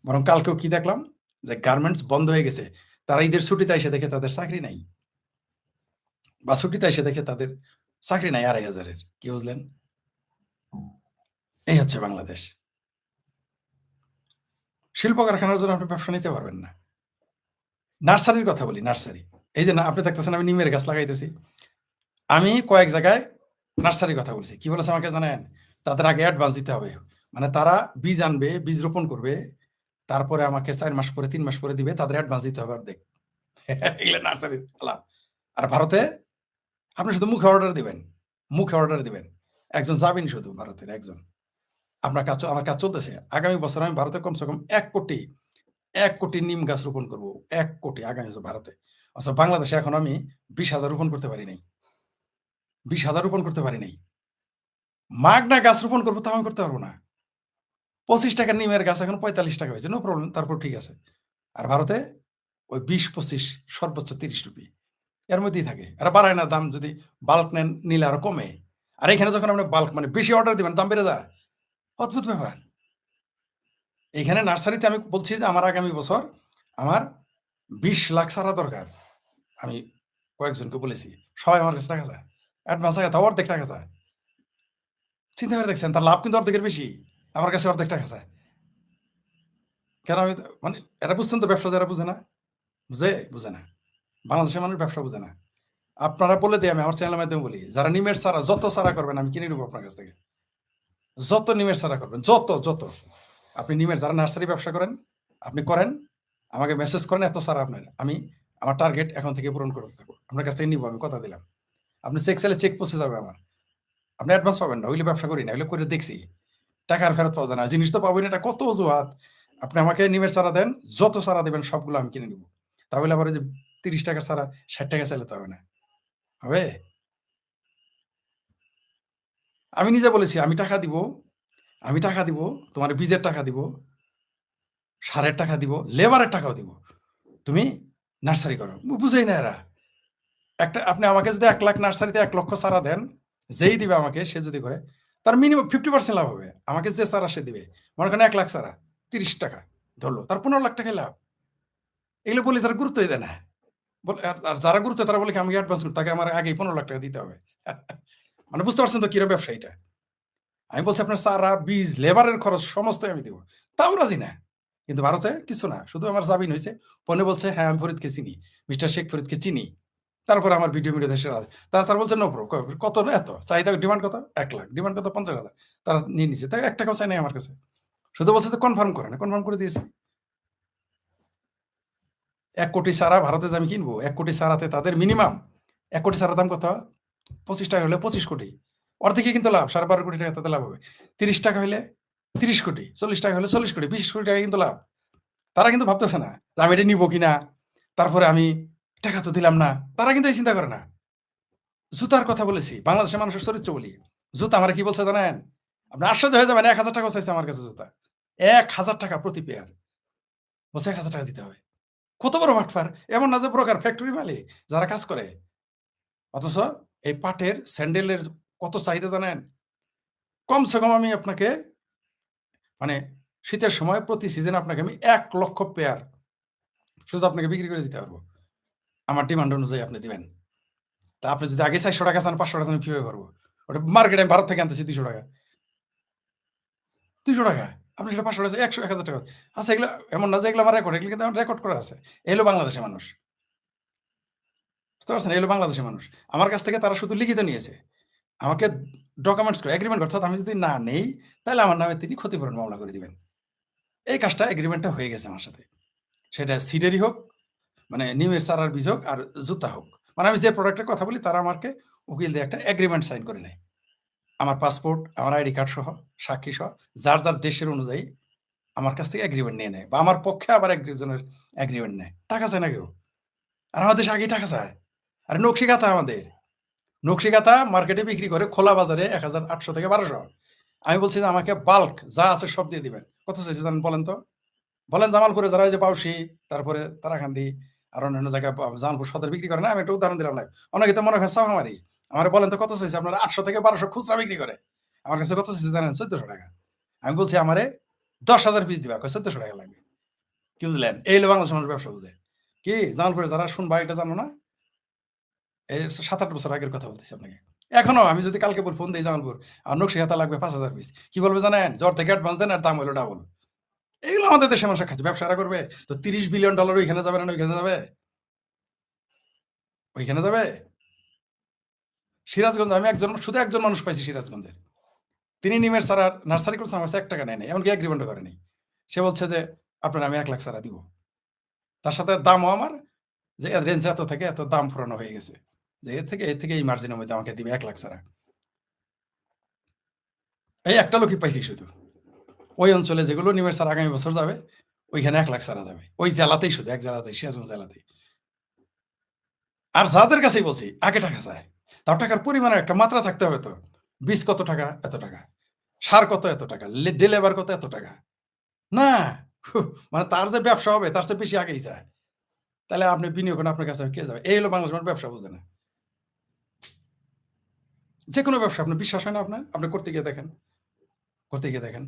D: বরং কালকেও কি দেখলাম যে গার্মেন্টস বন্ধ হয়ে গেছে, তারা ঈদের ছুটিতে এসে দেখে তাদের চাকরি নাই, বা ছুটিতে এসে দেখে তাদের চাকরি নাই 2,500-এর। কি বুঝলেন? এই হচ্ছে বাংলাদেশ। শিল্প কারখানার জন্য আপনি ব্যবসা নিতে পারবেন না। নার্সারির কথা বলি, নার্সারি, এই যে না আপনি দেখতেছেন আমি নিমের গাছ লাগাইতেছি, আমি কয়েক জায়গায় নার্সারির কথা বলছি। কি বলেছে আমাকে জানেন? তাদের আগে অ্যাডভান্স দিতে হবে, মানে তারা বীজ আনবে, বীজ রোপণ করবে, তারপরে আমাকে 4 মাস পরে, 3 মাস পরে দিবে, তাদের অ্যাডভান্স দিতে হবে অর্ধেক। এগুলো নার্সারির লাভ। আর ভারতে আপনি শুধু মুখে অর্ডার দিবেন, মুখে অর্ডার দিবেন, একজন যাবেন শুধু, ভারতের একজন, আপনার কাজ, আমার কাজ চলতেছে, আগামী বছর আমি ভারতে কমসে কম 1 কোটি নিম গাছ রোপণ করবো, 1 কোটি আগামী বছর ভারতে। আচ্ছা, বাংলাদেশে এখন আমি 20,000 রোপণ করতে পারি নাই, 20,000 রোপণ করতে পারি নাই। মাগনা গাছ রোপণ করবো, তা আমি করতে পারবো না। 25 টাকার নিমের গাছ এখন 45 টাকা হয়েছে, নো প্রবলেম, তারপর ঠিক আছে। আর ভারতে ওই 20-25, সর্বোচ্চ 30 রুপি, এর মধ্যেই থাকে। এরা বাড়ায় না দাম, যদি বাল্ক নেন নিলে আরো কমে। আর এখানে যখন আপনি বাল্ক মানে বেশি অর্ডার দিবেন, দাম বেড়ে যায়। অদ্ভুত ব্যাপার। এখানে নার্সারিতে আমি বলছি যে আমার আগামী বছর আমার 20 লাখ চারা দরকার। আমি কয়েকজনকে বলেছি, সবাই আমার কাছে টাকা চায়, অ্যাডভান্স টাকা, তাও অর্ধেক টাকা চায়। চিন্তা করে দেখছেন, তার লাভ কিন্তু অর্ধেকের বেশি, আমার কাছে অর্ধেক টাকা চায়। কেন? আমি মানে এরা বুঝতেন তো, ব্যবসা যারা বুঝে না, বুঝে না, বাংলাদেশের মানুষ ব্যবসা বুঝে না। আপনারা বলে দিই, আমি আমার চ্যানেলের মাধ্যমে বলি, যারা নিমের চারা, যত চারা করবেন আমি কিনে নেবো আপনার কাছ থেকে, যত নিমের চারা করবেন, যত আপনি নিমের, যারা নার্সারি ব্যবসা করেন, আপনি করেন, আমাকে মেসেজ করেন, এত চারা আপনার, আমি আমার টার্গেট এখন থেকে পূরণ করতে থাকবো, আপনার কাছ থেকে নিবো, আমি কথা দিলাম। আপনি চেক চাইলে চেক পৌঁছে যাবে আমার, আপনি অ্যাডভান্স পাবেন না, ওইলে ব্যবসা করি না, ওইলে করে দেখছি, টাকা আর ফেরত পাওয়া যায় না, জিনিস তো পাবেন, এটা কত অজুহাত। আপনি আমাকে নিমের চারা দেন, যত চারা দেবেন সবগুলো আমি কিনে নিব। তাহলে আবার ওই যে 30 টাকার চারা 60 টাকা চাইলে তো হবে না, হবে? আমি নিজে বলেছি, আমি টাকা দিব, তোমার বীজের টাকা দিব, সারের টাকা দিব, লেবারের টাকাও দিব, তুমি নার্সারি করো। বুঝেই না এরা। একটা আপনি আমাকে যদি 1 লাখ নার্সারিতে 1 লক্ষ চারা দেন, যেই দিবে আমাকে, সে যদি করে, তার মিনিমাম 50% লাভ হবে। আমাকে যে চারা সে দিবে, মনে করেন 1 লাখ চারা 30 টাকা ধরলো, তার 15 লাখ টাকায় লাভ। এগুলো বলি, তারা গুরুত্বই দেয় না। আর যারা গুরুত্ব, তারা বলে আমি অ্যাডভান্স করি, তাকে আমার আগেই 15 লাখ টাকা দিতে হবে। মানে বুঝতে পারছেন তো কিরকম ব্যবসা এটা? আমি বলছি আপনার চারা, বীজ, লেবারের খরচ সমস্তই আমি দিব, তাও রাজি না। কিন্তু ভারতে কিছু না, শুধু আমার জামিন হয়েছে, পনে বলছে হ্যাঁ আমি ফরিদকে চিনি, মিস্টার শেখ ফরিদকে চিনি, তারপরে আমার ভিডিও দেশে তারা বলছে নো প্রো, কত এত চাহিদা, ডিমান্ড কত? 1 লাখ, ডিমান্ড কত? 50,000। তারা নিয়ে নিচ্ছে, তাই 1 টাকাও চাই নাই আমার কাছে, শুধু বলছে যে কনফার্ম করে না, কনফার্ম করে দিয়েছে। 1 কোটি চারা ভারতে যে আমি কিনবো, 1 কোটি চারাতে তাদের মিনিমাম 1 কোটি চারার দাম কত? 25 টাকা হলে 25 কোটি, অর্ধেকে কিন্তু লাভ, 12.5 কোটি টাকা তাতে লাভ হবে। 30 টাকা হলে 30 কোটি, 40 টাকা হলে 40 কোটি, 20 কোটি টাকা কিন্তু লাভ। তারা কিন্তু ভাবতেছে না যে আমি এটা নিবো কিনা, তারপরে আমি টাকা তো দিলাম না, তারা কিন্তু এই চিন্তা করে না। জুতার কথা বলেছি, বাংলাদেশের মানুষের চরিত্র বলি, জুতা আমার কি বলছে জানেন? আপনি আশ্চর্য হয়ে যাবেন, 1,000 টাকা চাইছে আমার কাছে জুতা, 1,000 টাকা প্রতি পেয়ার, বলছে 1,000 টাকা দিতে হবে। কত বড় বাটপার! এমন না যে ব্রোকার, ফ্যাক্টরি মালিক যারা কাজ করে। অথচ এই পাটের স্যান্ডেলের কত চাহিদা জানেন? কমসে কম আমি আপনাকে মানে শীতের সময় প্রতি সিজন আপনাকে আমি ১ লক্ষ পেয়ার শুজ আপনাকে বিক্রি করে দিতে পারবো। আমার ডিমান্ড অনুযায়ী আপনি দিবেন। তা আপনি যদি আগে ৪০০ টাকা চান, ৫০০ টাকা চান, আমি কিভাবে পারবো? ওটা মার্কেটে আমি ভারত থেকে আনতেছি ২০০ টাকা। ২০০ টাকা। আপনি সেটা ৫০০ টাকা, ১০০, ১,০০০ টাকা। আচ্ছা, এগুলো এমন না যে এগুলো আমার রেকর্ড, এগুলো কিন্তু আমার রেকর্ড করা আছে। এই হলো বাংলাদেশের মানুষ। বুঝতে পারছেন? এই হলো বাংলাদেশের মানুষ। আমার কাছ থেকে তারা শুধু লিখিত নিয়েছে। আমাকে ডকুমেন্টস করে এগ্রিমেন্ট অর্থাৎ আমি যদি না নেই, তাহলে আমার নামে তিনি ক্ষতিপূরণ মামলা করে দিবেন। এই কাজটা এগ্রিমেন্টটা হয়ে গেছে আমার সাথে। সেটা সিডেরই হোক, মানে নিমের চারার বীজ হোক, আর জুতা হোক। মানে আমি যে প্রোডাক্টের কথা বলি তারা আমাকে উকিল দিয়ে একটা এগ্রিমেন্ট সাইন করে নেয়। আমার পাসপোর্ট, আমার আইডি কার্ড সহ, সাক্ষী সহ, যার, যার দেশের অনুযায়ী আমার কাছ থেকে এগ্রিমেন্ট নিয়ে নেয় বা আমার পক্ষে আবার একজনের এগ্রিমেন্ট নেয়। টাকা চায় না কেউ। আর আমাদের দেশে আগেই টাকা চায়। আর নকশিকাঁথা আমাদের। নকশিকাঁথা মার্কেটে বিক্রি করে খোলা বাজারে ১,৮০০ থেকে ১,২০০। আমি বলছি যে আমাকে বাল্ক যা আছে সব দিয়ে দিবেন। কত চাইছে জানেন বলেন তো? বলেন জামালপুরে যারা ওই যে বাউসি, তারপরে তারাকান্দি আর অন্যান্য জায়গায় জামালপুর সদর বিক্রি করে না, আমি একটা উদাহরণ দিলাম না। অনেকে তো মনে করেন সাফামারি। আমার বলেন তো কত চাইছে? আপনারা ৮০০ থেকে ১,২০০ খুচরা বিক্রি করে। আমার কাছে কত চাইছে জানেন? ১৪০০ টাকা। আমি বলছি আমারে ১০,০০০ পিস দিবা। কয় ১৪০০ টাকা লাগবে। কি বুঝলেন? এই হলো বাংলাদেশের মানুষ ব্যবসা বুঝে। কি জামালপুরে যারা শুনবা এটা জানো না? এই ৭-৮ বছর আগের কথা বলতেছি আপনাকে। এখনো আমি যদি কালকে ফোন দেই জামালপুর, আর নকশিকাঁথা লাগবে ৫,০০০ পিস। কি বলবে জানেন? জ্বর থেকে অ্যাডভান্স দেন আর দাম হলো ডাবল। এগুলো আমাদের দেশের মানুষ খাচ্ছে। ব্যবসারা করবে। তো $৩০ বিলিয়ন ওইখানে যাবে না ওইখানে যাবে? ওইখানে যাবে? সিরাজগঞ্জ আমি শুধু একজন মানুষ পাইছি সিরাজগঞ্জের। তিনি নিমের চারার নার্সারি করছে, আমার কাছে ৳১ নেয় নাই। এমনকি এগ্রিমেন্টও করেনি। সে বলছে যে আপনার আমি ১,০০,০০০ চারা দিব। তার সাথে দামও আমার যে রেঞ্জ এত থেকে এত দাম ফুরানো হয়ে গেছে। যে এর থেকে এই মার্জিনের মধ্যে আমাকে দিবে ১,০০,০০০ চারা। এই একটা লোকই পাইছি শুধু। ওই অঞ্চলে যেগুলো নিমের চারা আগামী বছর যাবে, ওইখানে ১,০০,০০০ চারা যাবে। ওই জেলাতেই শুধু, এক জেলাতেই, সিরাজগঞ্জ জেলাতেই। আর যাদের কাছেই বলছি আগে টাকা চায়। তাও টাকার পরিমাণের একটা মাত্রা থাকতে হবে তো। বীজ কত টাকা? এত টাকা। সার কত? এত টাকা। লেবার কত? এত টাকা। না, মানে তার যে ব্যবসা হবে তার চেয়ে বেশি আগেই চায়। তাহলে আপনি বিনিয়োগ করেন, আপনার কাছে কে যাবে? এই হলো বাংলাদেশের মানুষ ব্যবসা বুঝে না। যেকোনো ব্যবসা আপনার বিশ্বাস হয় না আপনার? আপনি করতে গিয়ে দেখেন। করতে গিয়ে দেখেন।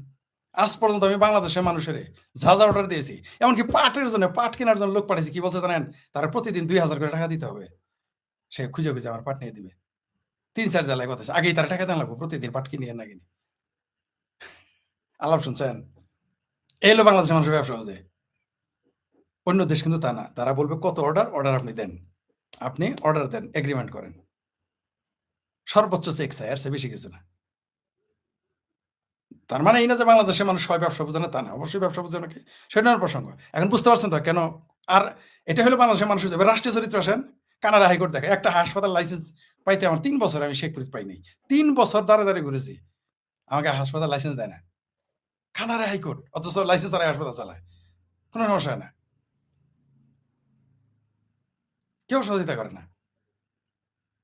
D: আজ পর্যন্ত আমি বাংলাদেশের মানুষের যা অর্ডার দিয়েছি, এমনকি পাটের জন্য, পাট কেনার জন্য লোক পাঠিয়েছি। কি বলছে জানেন? তারা প্রতিদিন ২,০০০ করে টাকা দিতে হবে। সে খুঁজে, খুঁজে আমার পাট নিয়ে দিবে। ৩-৪ জেলায় করতেছে। আগেই তারা টাকা দেন লাগবে প্রতিদিন পাট কিনি আর না কিনি। আলাপ শুনছেন? এই হলো বাংলাদেশের মানুষের ব্যবসা বুঝে। অন্য দেশ কিন্তু তা না। তারা বলবে কত অর্ডার আপনি দেন। আপনি অর্ডার দেন, এগ্রিমেন্ট করেন। সর্বোচ্চ চেক চাই, এর চেয়ে বেশি কিছু না। তার মানে এই না যে বাংলাদেশের মানুষ সবাই ব্যবসা বুঝে না, তা না। অবশ্যই ব্যবসা বুঝে নাকি সেটা আমার প্রসঙ্গ। এখন বুঝতে পারছেন তো কেন? আর এটা হলো বাংলাদেশের মানুষ। এবার রাষ্ট্রীয় চরিত্র আসেন, কানাডা হাইকোর্ট দেখে একটা হাসপাতাল লাইসেন্স পাইতে আমার ৩ বছর আমি শেখপুরিত পাইনি। ৩ বছর দাঁড়ে ঘুরেছি। আমাকে হাসপাতাল লাইসেন্স দেয় না। কানাডা হাইকোর্ট, অথচ লাইসেন্স ছাড়াই হাসপাতাল চালায়। কোনো সমস্যা হয় না। কেউ সহযোগিতা করে না।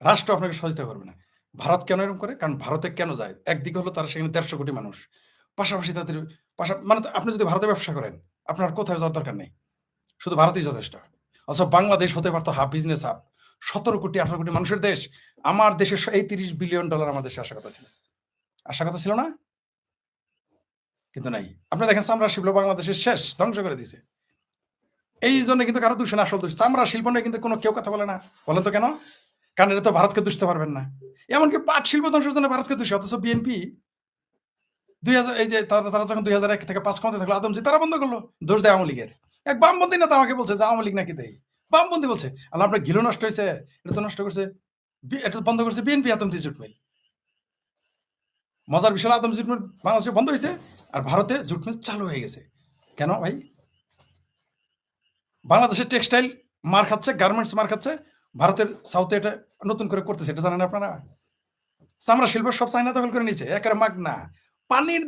D: রাষ্ট্র আপনাকে সহযোগিতা করবে না। ভারত কেন এরকম করে? কারণ ভারতে কেন যায়? একদিকে হলো তারা সেখানে ১৫০ কোটি মানুষ। পাশাপাশি তাদের মানে আপনি যদি ভারতে ব্যবসা করেন, আপনার কোথাও যাওয়ার দরকার নেই। শুধু ভারতই যথেষ্ট। অথচ বাংলাদেশ হতে পারতো বিজনেস হাব। ১৭ কোটি ১৮ কোটি মানুষের দেশ। আমার দেশের এই $৩০ বিলিয়ন আমার দেশে আসার কথা ছিল। আসার কথা ছিল না? কিন্তু নাই। আপনি দেখেন চামড়া শিল্প বাংলাদেশের শেষ, ধ্বংস করে দিছে। এই জন্য কিন্তু কারো দোষ না, আসল দোষ। চামড়া শিল্প নিয়ে কিন্তু কোনো কেউ কথা বলে না। বলেন তো কেন? কারণ এটা তো ভারতকে দুষতে পারবেন না। এমনকি পাট শিল্প ধ্বংসের জন্য ভারতকে দোষী। অথচ বিএনপি ২০০০ এই যে তারা যখন ২০০১ থেকে ৫ ক্ষমতায় থাকলো, আদমজি তারা বন্ধ করলো। দোষ দেয় আওয়ামী লীগের। এক বামপন্থী নেতা আমাকে বলছে যে আওয়ামী লীগ নাকি দেয়। বামপন্থী বলছে, আল্লাহ আপনার ঘিলু নষ্ট হয়েছে, এটা তো নষ্ট করছে, এটা বন্ধ করছে বিএনপি, আদমজি জুট মিল। মজার বিষয়, আদমজি জুট মিল বাংলাদেশে বন্ধ হয়েছে আর ভারতে জুট মিল চালু হয়ে গেছে। কেন ভাই? বাংলাদেশের টেক্সটাইল মার খাচ্ছে, গার্মেন্টস মার খাচ্ছে, ভারতের সাউথে এটা নতুন করে করতেছে। এটা জানেন আপনারা? চামড়া শিল্প সব চায়না দখল করে নিয়েছে, একেবারে মাগনা। পানির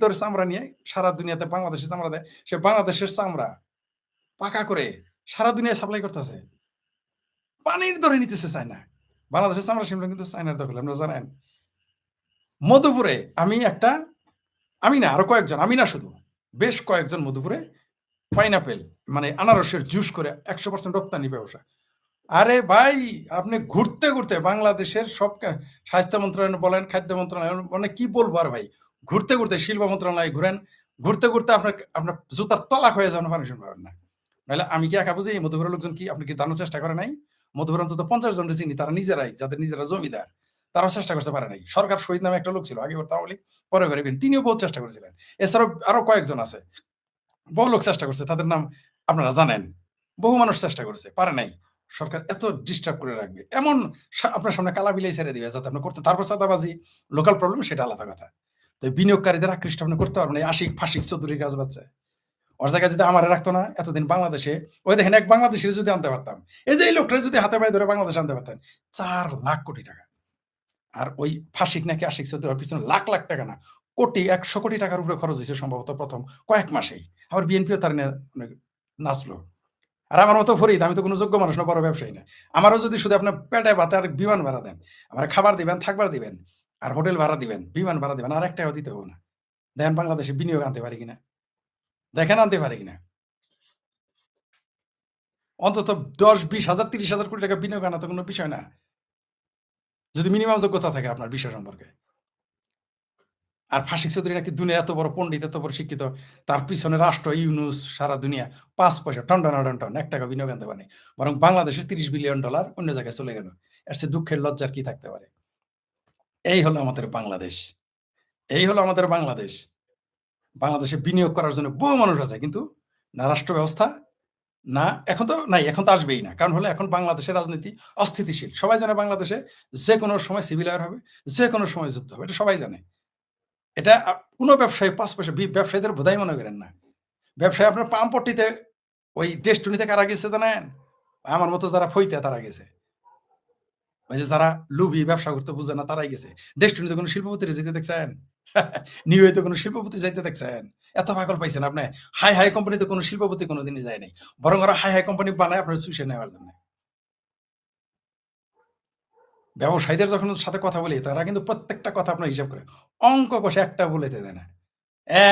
D: দরে চামড়া নিয়ে সারা দুনিয়াতে বাংলাদেশে চামড়া দেয়। সে বাংলাদেশের চামড়া পাকা করে সারা দুনিয়ায় সাপ্লাই করতেছে। পানির দরে নিতেছে চায়না। বাংলাদেশের চামড়া শিল্প কিন্তু চায়নার দখল, আপনারা জানেন? মধুপুরে আমি না, আরো কয়েকজন, আমি না শুধু, বেশ কয়েকজন মধুপুরে পাইনাপেল মানে আনারসের জুস করে ১০০% রপ্তানি ব্যবসা। আরে ভাই, আপনি ঘুরতে ঘুরতে বাংলাদেশের সব স্বাস্থ্য মন্ত্রণালয় বলেন, খাদ্য মন্ত্রণালয় মানে কি বলবো আর ভাই, ঘুরতে ঘুরতে শিল্প মন্ত্রণালয় ঘুরেন, ঘুরতে ঘুরতে আপনার আপনার জুতার তলা হয়ে যাওয়ার পারমিশন পাবেন না। নাহলে আমি কি একা বুঝি? মধুপুরের লোকজন কি আপনি কি দানোর চেষ্টা করে নাই? মধুপুর অন্তত 50 জনকে চিনি, তারা নিজেরাই, যাদের নিজেরা জমিদার, তারাও চেষ্টা করতে পারে নাই। সরকার শহীদ নামে একটা লোক ছিল, আগে করতে আওয়ামী লীগ, পরে করে বিএনপি, তিনিও বহুত চেষ্টা করেছিলেন। এছাড়াও আরো কয়েকজন আছে, বহু লোক চেষ্টা করছে, তাদের নাম আপনারা জানেন। বহু মানুষ চেষ্টা করেছে, পারে নাই। সরকার এত ডিস্টার্ব করে রাখবে, এমন আপনার সামনে কালা বিলাই ছেড়ে দিবে যাতে আপনি করতে, তারপর চাঁদাবাজি লোকাল প্রবলেম, সেটা আলাদা কথা। তো এই বিনিয়োগকারীদের আকৃষ্ট আপনি করতে পারবেন না। এই আশিক ফাশিক চৌধুরীর কাজ বাচ্চা, ওর জায়গায় যদি আমার রাখতো না এতদিন বাংলাদেশে, ওই দেখেন এক বাংলাদেশের যদি আনতে পারতাম, এই যে এই লোকটা যদি হাতে পায়ে ধরে বাংলাদেশে আনতে পারতেন, 4 লাখ কোটি টাকা। আর ওই ফাশিক নাকি আশিক চৌধুরী, ওর পিছনে লাখ লাখ টাকা না, কোটি, 100 কোটি টাকার উপরে খরচ হয়েছে সম্ভবত প্রথম কয়েক মাসেই। আবার বিএনপিও তার নিয়ে নাচলো। আর আমার মতো ফরিদ, আমি তো কোনো যোগ্য মানুষ না, বড় ব্যবসায়ী না। আমারও যদি শুধু আপনার পেটে ভাতে আর বিমান ভাড়া দেন, আমার খাবার দিবেন, থাকবার দিবেন, আর হোটেল ভাড়া দিবেন, বিমান ভাড়া দিবেন, আর একটাও দিতে হবে না। দেখেন বাংলাদেশে বিনিয়োগ আনতে পারি কিনা, দেখেন আনতে পারি কিনা। অন্তত 10, 20 হাজার, 30 হাজার কোটি টাকা বিনিয়োগ আনা তো কোনো বিষয় না, যদি মিনিমাম যোগ্যতা থাকে আপনার বিষয় সম্পর্কে। আর ফাশিক চৌধুরী নাকি দুনিয়া এত বড় পণ্ডিত, এত বড় শিক্ষিত, তার পিছনে রাষ্ট্র, ইউনুস, সারা দুনিয়া 5 পয়সা টন টন টন টন 1 টাকা বিনিয়োগ আনতে পারেনি, বরং বাংলাদেশের $30 বিলিয়ন অন্য জায়গায় চলে গেল। এর চেয়ে দুঃখের লজ্জার কি থাকতে পারে? এই হলো আমাদের বাংলাদেশ, এই হলো আমাদের বাংলাদেশ। বাংলাদেশে বিনিয়োগ করার জন্য বহু মানুষ আছে, কিন্তু না রাষ্ট্র ব্যবস্থা, না, এখন তো নাই, এখন তো আসবেই না। কারণ হলো এখন বাংলাদেশের রাজনীতি অস্থিতিশীল। সবাই জানে বাংলাদেশে যে কোনো সময় সিভিল ওয়ার হবে, যে কোনো সময় যুদ্ধ হবে, এটা সবাই জানে। এটা কোনো ব্যবসায়ী 5 পয়সা, ব্যবসায়ীদের বোধাই মনে করেন না। ব্যবসায়ী আপনার পাম্পট্টিতে ওই ডেস্টুনিতে কারা গেছে জানেন? আমার মতো যারা ফইতে তারা গেছে। ওই যে যারা লুবি, ব্যবসা করতে বুঝে না, তারাই গেছে। ডেস্টুনিতে কোনো শিল্পপতিরে যেতে দেখছেন? নিউ ইয়র্কে কোনো শিল্পপতি যাইতে দেখছেন? এত পাগল পাইছেন আপনি? হাই হাই কোম্পানিতে কোনো শিল্পপতি কোনোদিনই যায় নাই, বরং ওরা হাই হাই কোম্পানি বানায় আপনার চুষে নেওয়ার জন্য। ব্যবসায়ীদের যখন সাথে কথা বলি, তারা কিন্তু প্রত্যেকটা কথা আপনার হিসাব করে, অঙ্ক কষে একটা বলেতে দেয় না,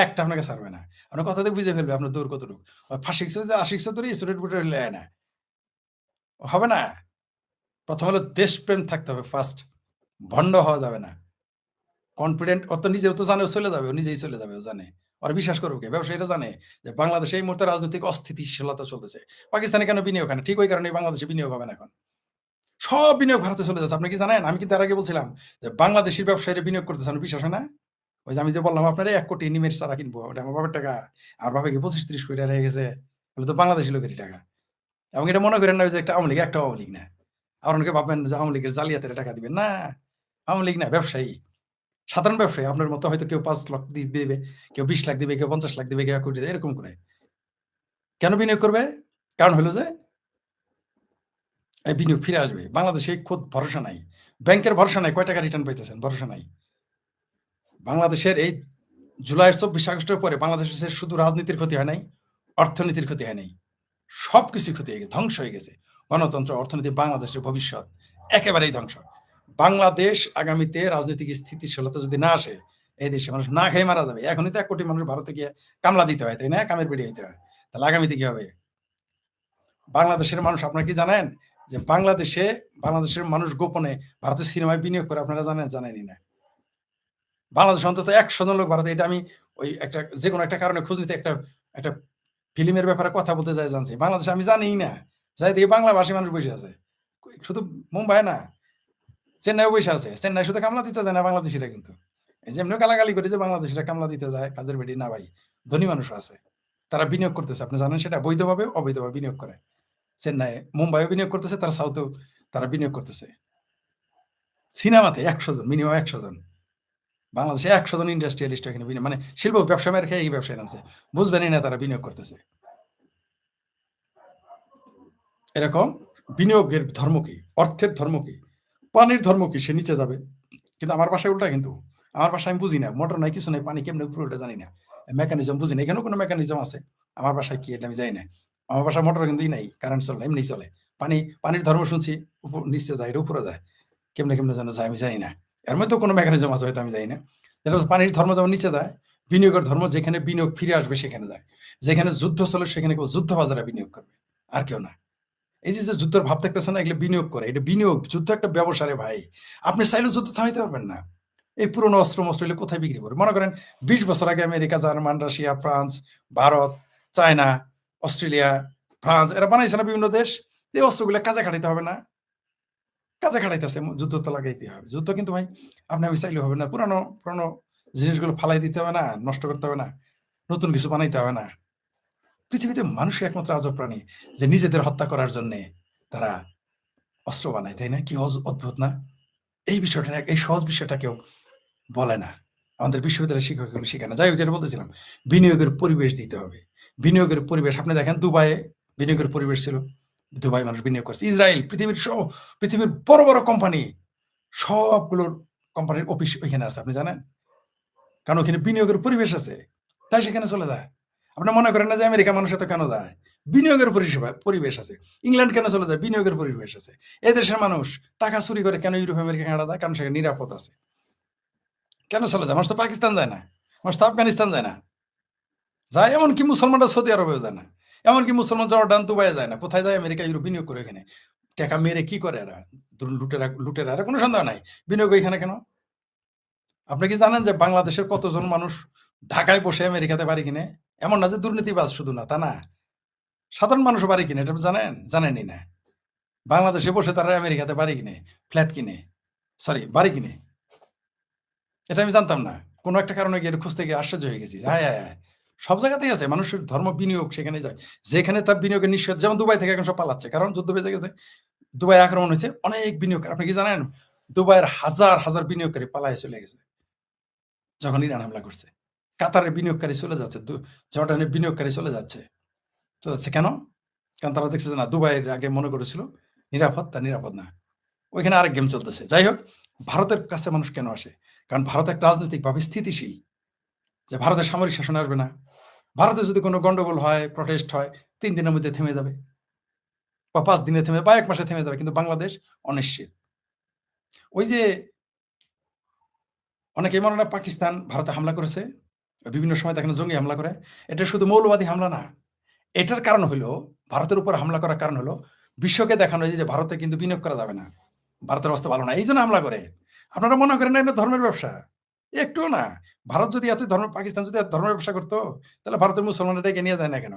D: একটা আপনাকে ছাড়বে না। আপনার কথা দিয়ে বুঝে ফেলবে আপনার দূর কতটুকু। ফাঁসিক চৌধুরী, আশিক চৌধুরী স্টুডেন্ট বুটে লেয় না, হবে না। প্রথম হলো দেশপ্রেম থাকতে হবে ফার্স্ট, ভণ্ড হওয়া যাবে না। কনফিডেন্ট, ও তো নিজেও তো জানে ও চলে যাবে, ও নিজেই চলে যাবে, ও জানে। আর বিশ্বাস করবে কে? ব্যবসায়ীরা জানে যে বাংলাদেশে এই মুহূর্তে রাজনৈতিক অস্থিতিশীলতা চলতেছে। পাকিস্তানে কেন বিনিয়োগ হয় না? ঠিক ওই কারণে বাংলাদেশে বিনিয়োগ হবে না এখন। সব বিনিয়োগ ভারতে চলে যাচ্ছে। আপনি কি জানেন? আমি কিন্তু এর আগে বলছিলাম যে বাংলাদেশের ব্যবসায়ীরা বিনিয়োগ করতেছে, আমি বিশ্বাস হয় না? ওই যে আমি যে বললাম আপনার 1 কোটি নিমের চারা কিনবো, ওটা আমার বাবার টাকা। আর বাবা কি 25-30 কোটি টাকা হয়ে গেছে, বলে তো বাংলাদেশি লোকেরই টাকা। এবং এটা মনে করেন না যে একটা আওয়ামী লীগ, একটা আওয়ামী লীগ না। আর অনেকে ভাববেন যে আওয়ামী লীগের জালিয়াতের টাকা দিবেন না, আওয়ামী লীগ না, ব্যবসায়ী, সাধারণ ব্যবসায়ী। আপনার মতো হয়তো কেউ 5 লাখ দিবে, কেউ 20 লাখ দিবে, কেউ 50 লাখ দিবে, কেউ 1 কোটি দিবে, এরকম করে। কেন বিনিয়োগ করবে? কারণ হলো যে এই বিনিয়োগ ফিরে আসবে। বাংলাদেশে খোদ ভরসা নাই, ব্যাংকের ভরসা নাই, কয় টাকা রিটার্ন পাইতেছেন ভরসা নাই। বাংলাদেশের এই জুলাইয়ের 24 আগস্টের পরে বাংলাদেশের শুধু রাজনীতির ক্ষতি হয় নাই, অর্থনীতির ক্ষতি হয় নাই, সবকিছু ক্ষতি হয়ে গেছে, ধ্বংস হয়ে গেছে। গণতন্ত্র, অর্থনীতি, বাংলাদেশের ভবিষ্যৎ একেবারেই ধ্বংস। বাংলাদেশ আগামীতে রাজনৈতিক স্থিতিশীলতা যদি না আসে, এই দেশে মানুষ না খেয়ে মারা যাবে। এখনই তো 1 কোটি মানুষ ভারতে গিয়ে কামলা দিতে হয়, তাই না? কামের বেড়ে দিতে হয়। তাহলে আগামীতে কি হবে? বাংলাদেশের মানুষ, আপনারা কি জানেন যে বাংলাদেশের মানুষ গোপনে ভারতের সিনেমায় বিনিয়োগ করে? আপনারা জানেন? জানেনই না। বাংলাদেশ অন্তত 100 জন লোক ভারতে, এটা আমি ওই একটা যে কোনো একটা কারণে খোঁজ নিতে একটা একটা ফিল্মের ব্যাপারে কথা বলতে যাই জানছি। বাংলাদেশে আমি জানিই না, যাই দেখি বাংলাভাষী মানুষ বসে আছে। শুধু মুম্বাই না, চেন্নাইও বসে আছে। চেন্নাই শুধু কামলা দিতে যায় না বাংলাদেশিরা, কিন্তু এই যে এমনিও গালাগালি করে যে বাংলাদেশিরা কামলা দিতে যায়, কাজের বেটি না ভাই, ধনী মানুষও আছে, তারা বিনিয়োগ করতেছে। আপনি জানেন সেটা? বৈধভাবে অবৈধভাবে বিনিয়োগ করে। চেন্নাই, মুম্বাইও বিনিয়োগ করতেছে, তারা সাউথেও তারা বিনিয়োগ করতেছে। সিনেমাতে 100 জন, মিনিমাম 100 জন। বাংলাদেশে 100 জন ইন্ডাস্ট্রিয়ালিস্ট এখানে বিনিয়োগ, মানে শিল্প ব্যবসা মেরে খেয়ে এই ব্যবসায় নামছে, বুঝবেনই না তারা বিনিয়োগ করতেছে। এরকম বিনিয়োগের ধর্ম কি? অর্থের ধর্ম কি? পানির ধর্ম কি? সে নিচে যাবে। কিন্তু আমার বাসায় উল্টা, কিন্তু আমার বাসায় আমি বুঝি না, মোটর নাই, কিছু নাই, পানি কেমনে উপরে উঠে জানি না, মেকানিজম বুঝি না। এখানেও কোনো মেকানিজম আছে, আমার বাসায় কি এটা আমি জানি না। আমার বাসায় মোটর কিন্তু নাই, কারেন্ট চলে না, এমনি চলে। পানির ধর্ম শুনছি, নিচে যায়, এটা উপরে যায়, কেমনে কেমনে যেন যায় আমি জানি না। এর মধ্যে কোনো মেকানিজম আছে হয়তো, আমি জানি না। এটা পানির ধর্ম যেমন নিচে যায়, বিনিয়োগের ধর্ম যেখানে বিনিয়োগ ফিরে আসবে সেখানে যায়। যেখানে যুদ্ধ চলে সেখানে কেউ যুদ্ধ বাজারে বিনিয়োগ করবে, আর কেউ না। এই যে যুদ্ধের ভাব দেখতেছেন না, এগুলো বিনিয়োগ করে, এটা বিনিয়োগ। যুদ্ধ একটা ব্যবসা রে ভাই, আপনি চাইলেও যুদ্ধ থামাইতে পারবেন না। এই পুরনো অস্ত্র মস্ত্র এগুলো কোথায় বিক্রি করে? মনে করেন 20 বছর আগে America, German, Russia, France, Bharat, China, Australia, France এরা বানাইছে না বিভিন্ন দেশ। এই অস্ত্রগুলো কাজে খাটাইতে হবে না? কাজে খাটাইতেছে, যুদ্ধ তো লাগাইতে হবে। যুদ্ধ কিন্তু ভাই আপনি আমি চাইলেও হবে না। পুরানো পুরানো জিনিসগুলো ফালাই দিতে হবে না, নষ্ট করতে হবে না, নতুন কিছু বানাইতে হবে না। পৃথিবীতে মানুষই একমাত্র আজব প্রাণী যে নিজেদের হত্যা করার জন্য তারা অস্ত্র বানায়, তাই না? কি অদ্ভুত না? এই বিষয়টা না, এই সহজ বিষয়টা কেউ বলে না। আমাদের বিশ্ববিদ্যালয়ের শিক্ষকগুলো শিখায় না। যাই হোক, যেটা বলতেছিলাম, বিনিয়োগের পরিবেশ দিতে হবে। বিনিয়োগের পরিবেশ আপনি দেখেন, দুবাইয়ে বিনিয়োগের পরিবেশ ছিল। দুবাই মানুষ বিনিয়োগ করছে। ইসরায়েল, পৃথিবীর বড় বড় কোম্পানি, সবগুলোর কোম্পানির অফিস ওইখানে আছে, আপনি জানেন? কারণ ওখানে বিনিয়োগের পরিবেশ আছে, তাই সেখানে চলে যায়। আপনি মনে করেন না যে আমেরিকা মানুষ এত কেন যায়? বিনিয়োগের পরিবেশ আছে। ইংল্যান্ড কেন চলে যায়? বিনিয়োগের পরিবেশ আছে। এই দেশের মানুষ টাকা চুরি করে কেন ইউরোপ, আমেরিকা, কানাডা যায়? কারণ সেখানে নিরাপদ আছে। কেন চলে যায়? মানুষ তো পাকিস্তান যায় না, মানুষ তো আফগানিস্তান যায় না, যায় এমনকি মুসলমানরা সৌদি আরবেও যায় না, এমনকি মুসলমান জর্ডান, দুবাইয়ে যায় না। কোথায় যায়? আমেরিকা, ইউরোপ বিনিয়োগ করে। এখানে টাকা মেরে কি করে এরা? লুটেরা এরা, কোনো সন্দেহ নাই। বিনিয়োগ এখানে কেন? আপনি কি জানেন যে বাংলাদেশের কতজন মানুষ ঢাকায় বসে আমেরিকাতে বাড়ি কিনে? এমন না যে দুর্নীতিবাজ শুধু না, তা না, সাধারণ মানুষও বাড়ি কিনে। এটা জানেন? জানেনই না। বাংলাদেশে বসে তারা আমেরিকাতে বাড়ি কিনে, ফ্ল্যাট কিনে, সরি বাড়ি কিনে। এটা আমি জানতাম না। কোনো একটা কারণে গিয়ে খুঁজতে গিয়ে আশ্চর্য হয়ে গেছি। হায় হায় হায়, সব জায়গাতেই আছে মানুষের ধর্ম বিনিয়োগ, সেখানে যায় যেখানে তার বিনিয়োগের নিশ্চয়। যেমন দুবাই থেকে এখন সব পালাচ্ছে, কারণ যুদ্ধ বেজে গেছে, দুবাই আক্রমণ হয়েছে, অনেক বিনিয়োগ। আপনি কি জানেন দুবাইয়ের হাজার হাজার বিনিয়োগকারী পালায় চলে গেছে যখন ইরান হামলা করছে? কাতারের বিনিয়োগকারী চলে যাচ্ছে, জর্ডানের বিনিয়োগকারী চলে যাচ্ছে। কেন? কারণ তারা দেখছে যে না, দুবাইয়ের আগে মনে করেছিল নিরাপদ, তা নিরাপদ না। ওইখানে আরেক গেম চলতেছে। যাই হোক, ভারতের কাছে মানুষ কেন আসে? কারণ ভারত একটা রাজনৈতিকভাবে স্থিতিশীল, যে ভারতের সামরিক শাসন আসবে না। ভারতে যদি কোনো গন্ডগোল হয়, প্রটেস্ট হয়, 3 দিনের মধ্যে থেমে যাবে, বা 5 দিনে থেমে, বা 1 মাসে থেমে যাবে। কিন্তু বাংলাদেশ অনিশ্চিত। ওই যে অনেকেই মনে হয় পাকিস্তান ভারতে হামলা করেছে, বিভিন্ন সময় দেখেন জঙ্গি হামলা করে। এটা শুধু মৌলবাদী হামলা না। এটার কারণ হলো, ভারতের উপর হামলা করার কারণ হলো বিশ্বকে দেখানো যে ভারতে কিন্তু বিনিয়োগ করা যাবে না, ভারতের অবস্থা ভালো না, এই জন্য হামলা করে। আপনারা মনে করেন না এটা ধর্মের ব্যবসা? একটুও না। ভারত যদি এত পাকিস্তান যদি এত ধর্মের ব্যবসা করতো, তাহলে ভারতের মুসলমানরা ডেকে নিয়ে যায় না কেন?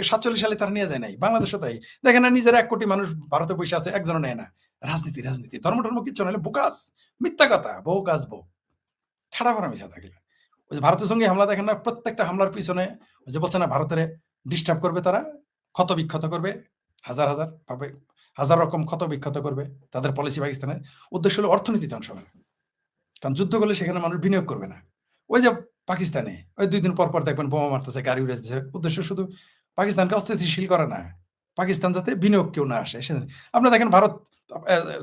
D: 47 সালে তারা নিয়ে যায় নাই। বাংলাদেশও তাই। দেখেন না, নিজের 1 কোটি মানুষ ভারতে বসে আছে, একজনও নেয় না। রাজনীতি রাজনীতি, ধর্ম কিচ্ছু নাহলে বোকাস, মিথ্যা কথা, বউ কাজ বউ, ঠাড়া ভরা মিশা থাকলে। ওই যে ভারতের সঙ্গে হামলা দেখেন না, প্রত্যেকটা হামলার পিছনে ওই যে বলছে না, ভারতের ডিস্টার্ব করবে, তারা ক্ষত বিক্ষত করবে, হাজার হাজার ভাবে, হাজার রকম ক্ষত বিক্ষত করবে। তাদের পলিসি পাকিস্তানের উদ্দেশ্য হলো অর্থনীতি ধ্বংস করা। কারণ যুদ্ধ করলে সেখানে মানুষ বিনিয়োগ করবে না। ওই যে পাকিস্তানে ওই 2 দিন পর পর দেখবেন বোমা মারতেছে, গাড়ি উড়েছে। উদ্দেশ্য শুধু পাকিস্তানকে অস্থিতিশীল করা না, পাকিস্তান যাতে বিনিয়োগ কেউ না আসে সেজন্য। আপনারা দেখেন ভারত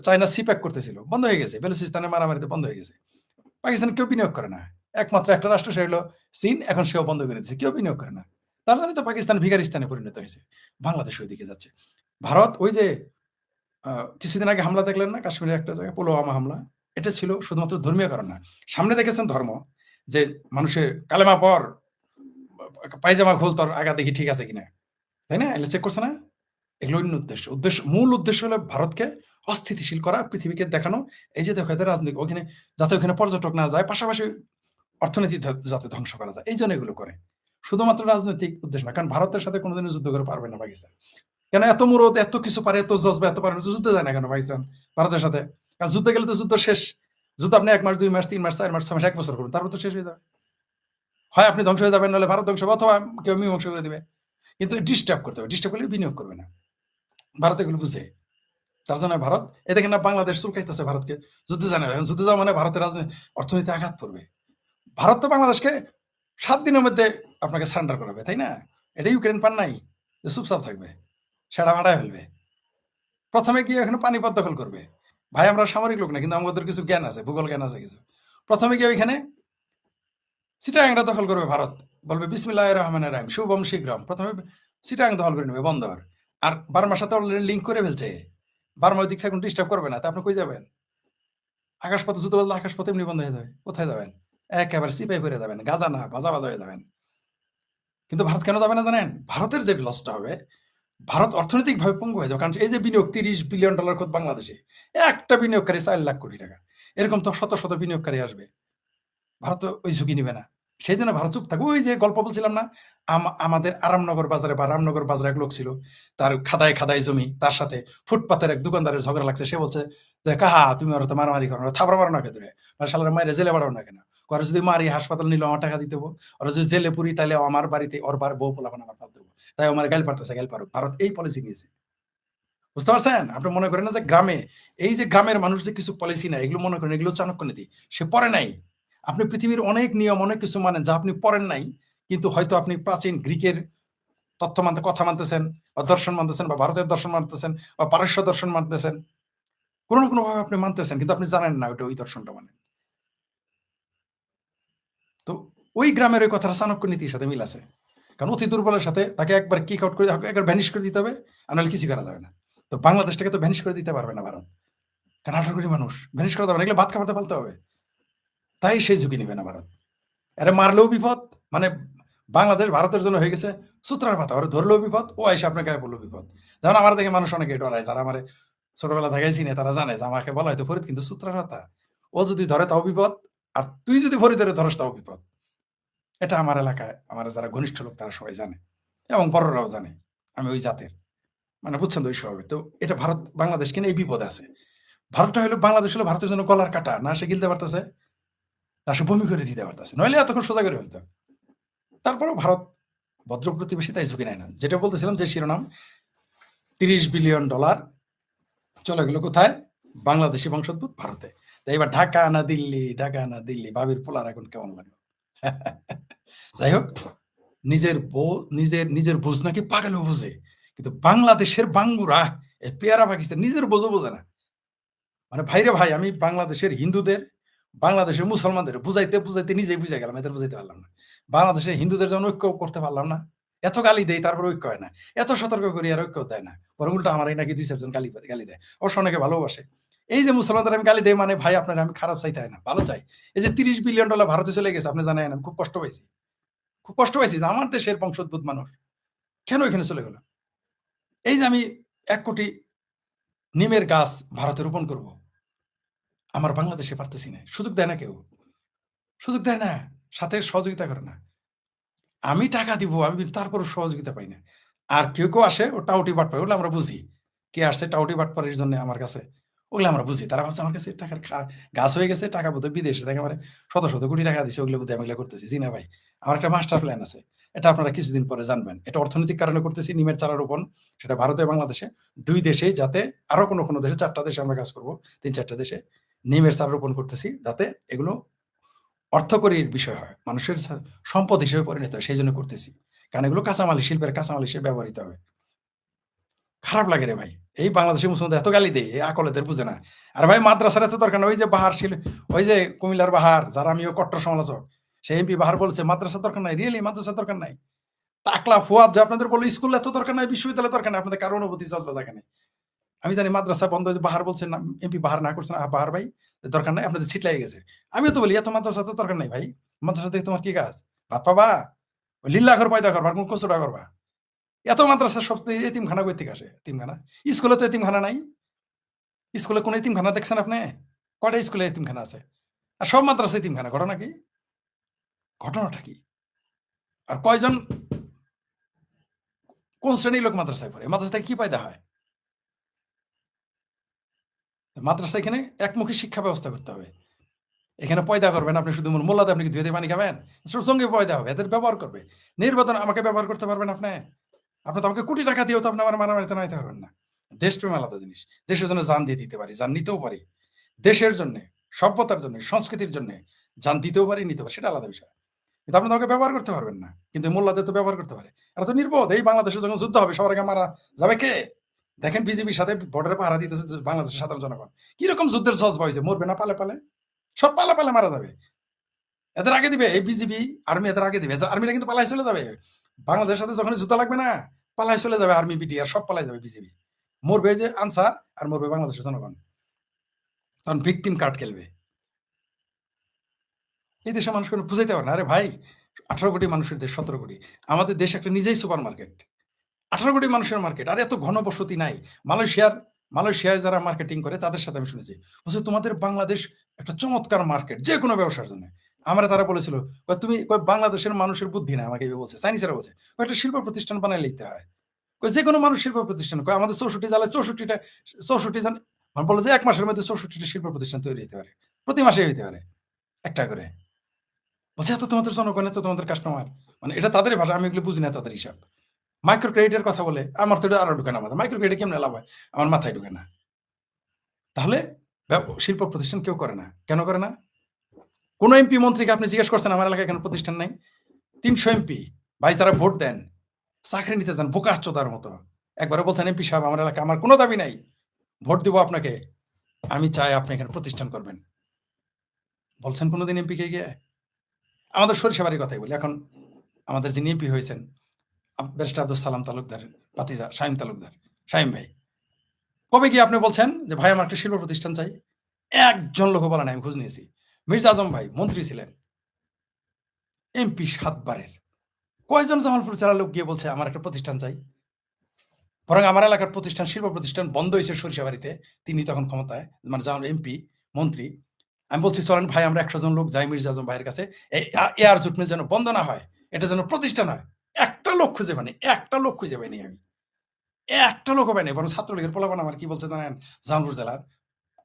D: চায়না সিপ্যাক করতেছিল, বন্ধ হয়ে গেছে। বেলুচিস্তানের মারামারিতে বন্ধ হয়ে গেছে। পাকিস্তান কেউ বিনিয়োগ করে না। একমাত্র একটা রাষ্ট্র, সে হলো চীন, এখন সেও বন্ধ করে দিচ্ছে, কেউ বিনিয়োগ করে না। তার জন্য তো পাকিস্তান ভিখারিস্তানে পরিণত হয়েছে, বাংলাদেশ ওই দিকে যাচ্ছে। ভারত ওই যে কিছুদিন আগে হামলা দেখলেন না, কাশ্মীরের একটা জায়গায় পুলওয়ামা হামলা, এটা ছিল শুধুমাত্র ধর্মীয় কারণ না। সামনে দেখেছেন ধর্ম, যে মানুষের কালেমা পর, পায়জামা খোল, তোর আগা দেখি ঠিক আছে কিনা, তাই না? এগুলো চেক করছে না? এগুলো অন্য মূল উদ্দেশ্য হলো ভারতকে অস্থিতিশীল করা, পৃথিবীকে দেখানো এই যে দেখো এদের রাজনীতি, ওখানে যাতে ওখানে পর্যটক না যায়, পাশাপাশি অর্থনীতি যাতে ধ্বংস করা যায়, এই জন্য এগুলো করে। শুধুমাত্র রাজনৈতিক উদ্দেশ্য না। কারণ ভারতের সাথে কোনোদিনও যুদ্ধ করে পারবে না পাকিস্তান। কেন? এত মুরত, এত কিছু পারে, এত জজবা, এত পারে, যুদ্ধ যায় না কেন পাকিস্তান ভারতের সাথে? কারণ যুদ্ধে গেলে তো যুদ্ধ শেষ। যুদ্ধ আপনি 1 মাস, 2 মাস, 3 মাস, 4 মাস, 6 মাস, 1 বছর করুন, তারপর তো শেষ হয়ে যাবে। হয় আপনি ধ্বংস হয়ে যাবেন, নাহলে ভারত ধ্বংস হবে, অথবা কেউ মীমাংস করে দিবে। কিন্তু ডিস্টার্ব করতে হবে, ডিস্টার্ব করলে বিনিয়োগ করবে না। ভারত এগুলো বুঝে। তার জন্য ভারত, এ দেখেন না, বাংলাদেশ চুলকাইতেছে ভারতকে, যুদ্ধে জানে না। যুদ্ধে যাওয়া মানে ভারতের অর্থনীতি আঘাত পড়বে। ভারত তো বাংলাদেশকে 7 দিনের মধ্যে আপনাকে সারেন্ডার করাবে, তাই না? এটা ইউক্রেন পান নাই যে চুপচাপ থাকবে, সেটা ভাড়ায় ফেলবে। প্রথমে গিয়ে এখানে পানিপথ দখল করবে। ভাই আমরা সামরিক লোক না, কিন্তু আমাদের কিছু জ্ঞান আছে, ভূগোল জ্ঞান আছে কিছু। প্রথমে গিয়ে ওইখানে চিটাগাংটা দখল করবে ভারত, বলবে বিসমিল্লাহির রহমানির রহিম, শুভম শীঘ্রম। প্রথমে চিটাগাং দখল করে নেবে, বন্দর। আর বার্মার সাথে অলরেডি লিঙ্ক করে ফেলছে, বার্মা ওই দিক থেকে ডিস্টার্ব করবে না। তা আপনি কই যাবেন? আকাশপথে যুদ্ধ বললে আকাশপথ এমনি বন্ধ হয়ে যাবে, কোথায় যাবেন? একেবারে সিপাই করে যাবেন, গাজা না বাজা বাজা হয়ে যাবেন। কিন্তু ভারত কেন যাবে না জানেন? ভারতের যে লসটা হবে, ভারত অর্থনৈতিকভাবে পঙ্গু হয়ে যাবে। কারণ এই যে বিনিয়োগ $30 বিলিয়ন খোদ বাংলাদেশে, একটা বিনিয়োগকারী 4 লাখ কোটি টাকা, এরকম তো শত শত বিনিয়োগকারী আসবে। ভারত তো ওই ঝুঁকি নিবে না। সেই জন্য ভারত চুপ থাকবে। ওই যে গল্প বলছিলাম না, আমাদের আরামনগর বাজারে বা রামনগর বাজারে এক লোক ছিল, তার খাদায় খাদায় জমি, তার সাথে ফুটপাতের এক দোকানদারের ঝগড়া লাগছে। সে বলছে যে, কাহা তুমি ওরা তো মারামারি করো না, থাবড়া মারো না কে দূরে, শালারা মায়ের জেলে বাড়াও না কেন? ওরা যদি মারি হাসপাতাল নিলে আমার টাকা দিতে হবো, ওরা যদি জেলে পুরি তাহলে আমার বাড়িতে ওর বউ পোলাপান আমার পাল দেবো, তাই আমার গাল পারতেছে, গাল পারুক। ভারত এই পলিসি নিয়েছে, বুঝতে পারছেন? আপনি মনে করেন না যে গ্রামে, এই যে গ্রামের মানুষ যে কিছু পলিসি নেয়, এগুলো মনে করেন এগুলো চাণক্য নীতি, সে পড়ে নাই। আপনি পৃথিবীর অনেক নিয়ম, অনেক কিছু মানেন যা আপনি পড়েন নাই, কিন্তু হয়তো আপনি প্রাচীন গ্রিকের তথ্য মানতে কথা মানতেছেন, বা দর্শন মানতেছেন, বা ভারতের দর্শন মানতেছেন, বা পারস্য দর্শন মানতেছেন, কোনো না কোনো ভাবে আপনি মানতেছেন, কিন্তু আপনি জানেন না ওটা ওই দর্শনটা মানে। তো ওই গ্রামের ওই কথাটা চাণক্য নীতির সাথে মিল আছে। কারণ অতি দুর্বলের সাথে তাকে একবার কিক আউট করে, একবার ভ্যানিশ করে দিতে হবে, আর নাহলে কিছু করা যাবে না। তো বাংলাদেশটাকে তো ভ্যানিশ করে দিতে পারবে না ভারত, কারণ 18 কোটি মানুষ ভ্যানিশ করা যাবে না, এগুলো ভাত খাওয়াতে পালতে হবে। তাই সেই ঝুঁকি নিবে না ভারত। এরা মারলেও বিপদ, মানে বাংলাদেশ ভারতের জন্য হয়ে গেছে সূত্রার পাতা, ওরা ধরলেও বিপদ, ও এসে আপনার গায়ে পড়লেও বিপদ। যেমন আমার দেখে মানুষ অনেকে ডরায়, যারা আমার ছোটবেলা থেকেই চিনে তারা জানে যে আমাকে বলা হয়তো ফরিদ কিন্তু সূত্রার পাতা, ও যদি ধরে তাও বিপদ, আর তুই যদি ফরিদের ধরস তাও বিপদ। এটা আমার এলাকায় আমার যারা ঘনিষ্ঠ লোক তারা সবাই জানে, এবং বড়রাও জানে আমি ওই জাতের, মানে বুঝছেন তো ওই স্বভাবের। তো এটা ভারত বাংলাদেশ কিনে এই বিপদে আছে। ভারতটা হলো, বাংলাদেশ হলো ভারতের জন্য গলার কাটা, না সে গিলতে পারতেছে, না সে বমি করে দিতে পারতেছে, নইলে এতক্ষণ সোজা করে ফেলতো। তারপরেও ভারত ভদ্র প্রতিবেশী, তাই ঝুঁকি নেয় না। যেটা বলতেছিলাম যে শিরোনাম, $30 বিলিয়ন চলে গেল কোথায়? বাংলাদেশি বংশোদ্ভূত ভারতে। তাই এবার ঢাকা না দিল্লি, ঢাকা না দিল্লি, ভাবির পোলার এখন কেমন লাগলো? যাই হোক, নিজের বউ, নিজের বুঝ নাকি পাগলেও বুঝে, কিন্তু বাংলাদেশের বাঙ্গুরা, এই পেয়ারা পাকিস্তান নিজের বোঝও বোঝে না। মানে ভাইরে ভাই, আমি বাংলাদেশের হিন্দুদের, বাংলাদেশের মুসলমানদের বুঝাইতে বুঝাইতে নিজেই বুঝে গেলাম, এদের বুঝাইতে পারলাম না। বাংলাদেশের হিন্দুদের যেমন ঐক্য করতে পারলাম না, এত গালি দেয় তারপর ঐক্য হয় না, এত সতর্ক করি আর ঐক্য দেয় না, বরং উল্টো আমারই নাকি 2-4 জন গালি দেয়, অবশ্য অনেকে ভালোবাসে। এই যে মুসলমানদের আমি গালি দেই, মানে ভাই আপনার আমি খারাপ চাইতে হয় না, ভালো চাই। এই যে $30 বিলিয়ন ভারতে চলে গেছে, আপনি জানেন আমি খুব কষ্ট পাইছি, খুব কষ্ট পাইছি যে আমার দেশের বংশোদ্ভূত মানুষ কেন এখানে চলে গেল। এই যে আমি 1 কোটি নিমের গাছ ভারতে রোপণ করব, আমার বাংলাদেশে পারতেছি না, সুযোগ দেয় না কেউ, সুযোগ দেয় না, সাথে সহযোগিতা করে না। আমি টাকা দিব, আমি তারপরও সহযোগিতা পাই না। আর কেউ আসে ও টাউটি বাটপার, ওগুলো আমরা বুঝি কে আসছে টাউটি বাটপারের জন্য আমার কাছে, ওগুলো আমরা বুঝি। তারা ভাবছে আমার কাছে টাকার গাছ হয়ে গেছে, টাকা বোধহয় বিদেশে থেকে আমার শত শত কোটি টাকা দিচ্ছে, ওগুলো বোধহয় আমি এগুলো করতেছি। জি না ভাই, আমার একটা মাস্টার প্ল্যান আছে, এটা আপনারা কিছুদিন পরে জানবেন। এটা অর্থনৈতিক কারণে করতেছি, নিমের চারা রোপণ, সেটা ভারতে বাংলাদেশে 2 দেশেই, যাতে আরো কোনো দেশে 4টা দেশে আমরা কাজ করবো, 3-4টা দেশে নিমের চারা রোপণ করতেছি, যাতে এগুলো অর্থকরীর বিষয় হয়, মানুষের সম্পদ হিসেবে পরিণত হয়, সেই জন্য করতেছি। কারণ এগুলো কাঁচামাল, শিল্পের কাঁচামাল হিসেবে ব্যবহৃত হবে। খারাপ লাগে রে ভাই, এই বাংলাদেশের মুসলমানদের এত গালি দেয়, এই আকল এদের বুঝে না। আর ভাই মাদ্রাসার এত দরকার না, ওই যে বাহার ছিল, ওই যে কুমিল্লার বাহার, যারা আমিও কট্টর সমালোচক, সেই এমপি বাহার বলছে মাদ্রাসার দরকার নাই, রিয়েলি মাদ্রাসার দরকার নাই। টাকলা ফুয়াদ যে আপনাদের বললো স্কুল এত দরকার নাই, বিশ্ববিদ্যালয় দরকার নাই, আপনাদের কারো অনুভূতি চলবে যেখানে। আমি জানি মাদ্রাসা বন্ধ হয়েছে, বাহার বলছে না, এমপি বাহার না করছে না, বাহার ভাই দরকার নাই, আপনাদের ছিট লেগে গেছে। আমিও তো বলি এত মাদ্রাসা তো দরকার নাই ভাই, মাদ্রাসা থেকে তোমার কি কাজ? ভাত পাবা, লিল্লা ঘর পয়দা করবা, কোন কচুটা করবা? এত মাদ্রাসা সব এতিমখানা কই থেকে আসে? এতিমখানা স্কুলে তো এতিমখানা নাই, স্কুলে কোন এতিমখানা দেখছেন আপনি? কয়টা স্কুলে এতিমখানা আছে? আর সব মাদ্রাসা এতিমখানা, ঘটনা কি? ঘটনাটা কি? আর কয়জন কোন শ্রেণীর লোক মাদ্রাসায় পড়ে? মাদ্রাসা থেকে কি ফায়দা হয়? মাদ্রাসা এখানে একমুখী শিক্ষা ব্যবস্থা করতে হবে। এখানে পয়দা করবেন আপনি, শুধু মোল্লাতে আপনি কি ধুয়ে দিয়ে পানি খাবেন? সঙ্গে পয়দা হবে, এদের ব্যবহার করবে। নির্বাচন আমাকে ব্যবহার করতে পারবেন আপনি? আপনি তো আমাকে কোটি টাকা দিয়েও তো আপনি আমার মারামারিতে নাইতে পারবেন না। দেশপ্রেম আলাদা জিনিস, দেশের জন্য জান দিয়ে দিতে পারি, জান নিতেও পারি, দেশের জন্য, সভ্যতার জন্য, সংস্কৃতির জন্য জান দিতেও পারি, নিতে পারি, সেটা আলাদা বিষয়। কিন্তু আপনি তো আমাকে ব্যবহার করতে পারবেন না, কিন্তু মোল্লাদের তো ব্যবহার করতে পারে। এরা তো নির্বোধ। এই বাংলাদেশে যখন যুদ্ধ হবে সবার আগে মারা যাবে কে? দেখেন বিজিবির সাথে বর্ডারে পাহারা দিতেছে বাংলাদেশের সাধারণ জনগণ, কিরকম যুদ্ধের জজবা হয়েছে, মরবে না পালে পালে, সব পালা পালে মারা যাবে। এদের আগে দিবে এই বিজিবি আর্মি, এদের আগে দিবে, আর্মিরা কিন্তু পালাই চলে যাবে। বাংলাদেশের সাথে যখন যুদ্ধ লাগবে না, পালাই চলে যাবে আর্মি, বিডিআর সব পালাই যাবে, বিজিবি মরবে যে আনসার, আর মরবে বাংলাদেশের জনগণ, তখন ভিকটিম কার্ড খেলবে। এই দেশের মানুষ কোনো বুঝাইতে পারে না। আরে ভাই, 18 কোটি মানুষের দেশ, 17 কোটি, আমাদের দেশ একটা নিজেই সুপার মার্কেট। 18 কোটি মানুষের মার্কেট, আর এত ঘনবসতি নাই। মালয়েশিয়ায় যারা মার্কেটিং করে তাদের সাথে আমি শুনেছি, বলছে তোমাদের বাংলাদেশ একটা চমৎকার মার্কেট যে কোনো ব্যবসার জন্য। আমরা তারা বলেছিল, তুমি বাংলাদেশের মানুষের বুদ্ধি না, আমাকে বলছে, চাইনিজরা বলছে একটা শিল্প প্রতিষ্ঠান বানাই লিখতে হয়, যে কোনো মানুষ শিল্প প্রতিষ্ঠান, আমাদের 64 জেলায় 64 জন বলে যে 1 মাসের মধ্যে 64টা শিল্প প্রতিষ্ঠান তৈরি হতে পারে, প্রতি মাসে হইতে পারে একটা করে। বলছে এত তোমাদের জনগণ, এত তোমাদের কাস্টমার, মানে এটা তাদের ভাষা, আমি এগুলো বুঝি না তাদের হিসাব। মাইক্রো ক্রেডিটের কথা বলে, আমার তো এটা আরো ঢুকে না, মাইক্রো ক্রেডিট কেমনে লাভ হয় আমার মাথায় ঢুকে না। তাহলে শিল্প প্রতিষ্ঠান কেউ করে না, কেন করে না? কোন এমপি মন্ত্রীকে আপনি জিজ্ঞেস করছেন আমার এলাকায় কেন প্রতিষ্ঠান নাই? 300 এমপি ভাই যারা ভোট দেন, চাকরি নিতে যান বোকা চোদার মতো, একবারে বলছেন এমপি সাহেব আমার এলাকা আমার কোনো দাবি নাই, ভোট দিব আপনাকে, আমি চাই আপনি এখানে প্রতিষ্ঠান করবেন, বলছেন কোনোদিন এমপি কে গিয়ে? আমাদের সরিষাবাড়ির কথাই বলি, এখন আমাদের যিনি এমপি হয়েছেন ব্যারিস্টার আব্দুল সালাম তালুকদার ভাতিজা শাহিম তালুকদার, শাহিম ভাই, কবে গিয়ে আপনি বলছেন যে ভাই আমার একটা শিল্প প্রতিষ্ঠান চাই? একজন লোক বলা নাই, আমি খোঁজ নিয়েছি। মির্জা আজম ভাই মন্ত্রী ছিলেন, এমপি 7 বারের, কয়জন জামালপুর জেলার লোক গিয়ে বলছে আমার একটা প্রতিষ্ঠান চাই? বরং আমার এলাকার প্রতিষ্ঠান, শিল্প প্রতিষ্ঠান বন্ধ হয়েছে সরিষাবাড়িতে, তিনি তখন ক্ষমতায়, মানে এমপি মন্ত্রী। আমি বলছি চলেন ভাই আমরা 100 জন লোক যাই মির্জা আজম ভাইয়ের কাছে, এয়ার জুট মিল যেন বন্ধ না হয়, এটা যেন প্রতিষ্ঠান হয়। একটা লোক খুঁজে পাইনি, একটা লোক খুঁজে পাইনি, আমি একটা লোকও পাইনি। বরং ছাত্রলীগের পোলাপান আমার কি বলছে জানেন, জামালপুর জেলার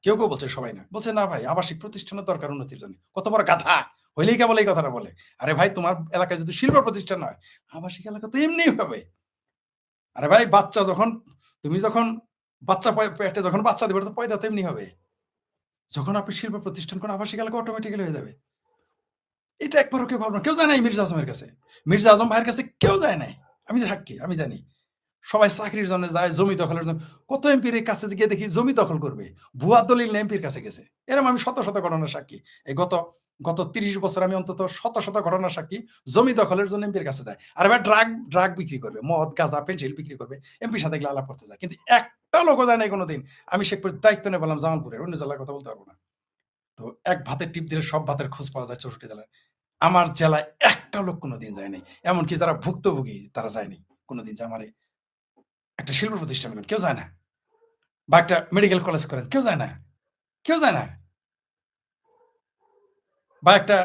D: কেউ কেউ বলছে, সবাই না, বলছে না ভাই আবাসিক প্রতিষ্ঠানের দরকার উন্নতির জন্য। কত বড় গাধা হইলেই কেবল এই কথাটা বলে। আরে ভাই তোমার এলাকায় যদি শিল্প প্রতিষ্ঠান হয়, আবাসিক এলাকা তো এমনি হবে। আরে ভাই বাচ্চা যখন, তুমি যখন বাচ্চা পেটে যখন বাচ্চা দেবে তো পয়দা তো এমনি হবে। যখন আপনি শিল্প প্রতিষ্ঠান করেন আবাসিক এলাকা অটোমেটিক্যালি হয়ে যাবে। এটা একবারও কেউ ভাবনা, কেউ যায় নাই মির্জা আজমের কাছে, মির্জা আজম ভাইয়ের কাছে কেউ যায় নাই। আমি সাক্ষী, আমি জানি সবাই চাকরির জন্য যায়, জমি দখলের জন্য। কত এমপির কাছে গিয়ে দেখি জমি দখল করবে, ভুয়া দলিল এমপির কাছে গেছে। এরকম আমি শত শত ঘটনার সাক্ষী, এই গত 30 বছর আমি অন্তত শত শত ঘটনার সাক্ষী, জমি দখলের জন্য এমপির কাছে যায়। আর এবার ড্রাগ বিক্রি করবে, মদ গাঁজা পেন্সিল বিক্রি করবে, এমপির সাথে গেলে আলাপ করতে যায়। কিন্তু একটা লোকও যায় নাই কোনোদিন। আমি শেখপুরের দায়িত্ব নিয়ে বললাম জামালপুরের, অন্য জেলার কথা বলতে পারবো না। তো এক ভাতের টিপ দিলে সব ভাতের খোঁজ পাওয়া যায় 64 জেলায়। আমার জেলায় একটা লোক কোনোদিন যায় নাই, এমনকি যারা ভুক্তভোগী তারা যায়নি কোনোদিন, যে আমার একটা শিল্প প্রতিষ্ঠান করেন কেউ যায় না, বা একটা মেডিকেল কলেজ করেন কেউ যায় না, কেউ যায় না, বা একটা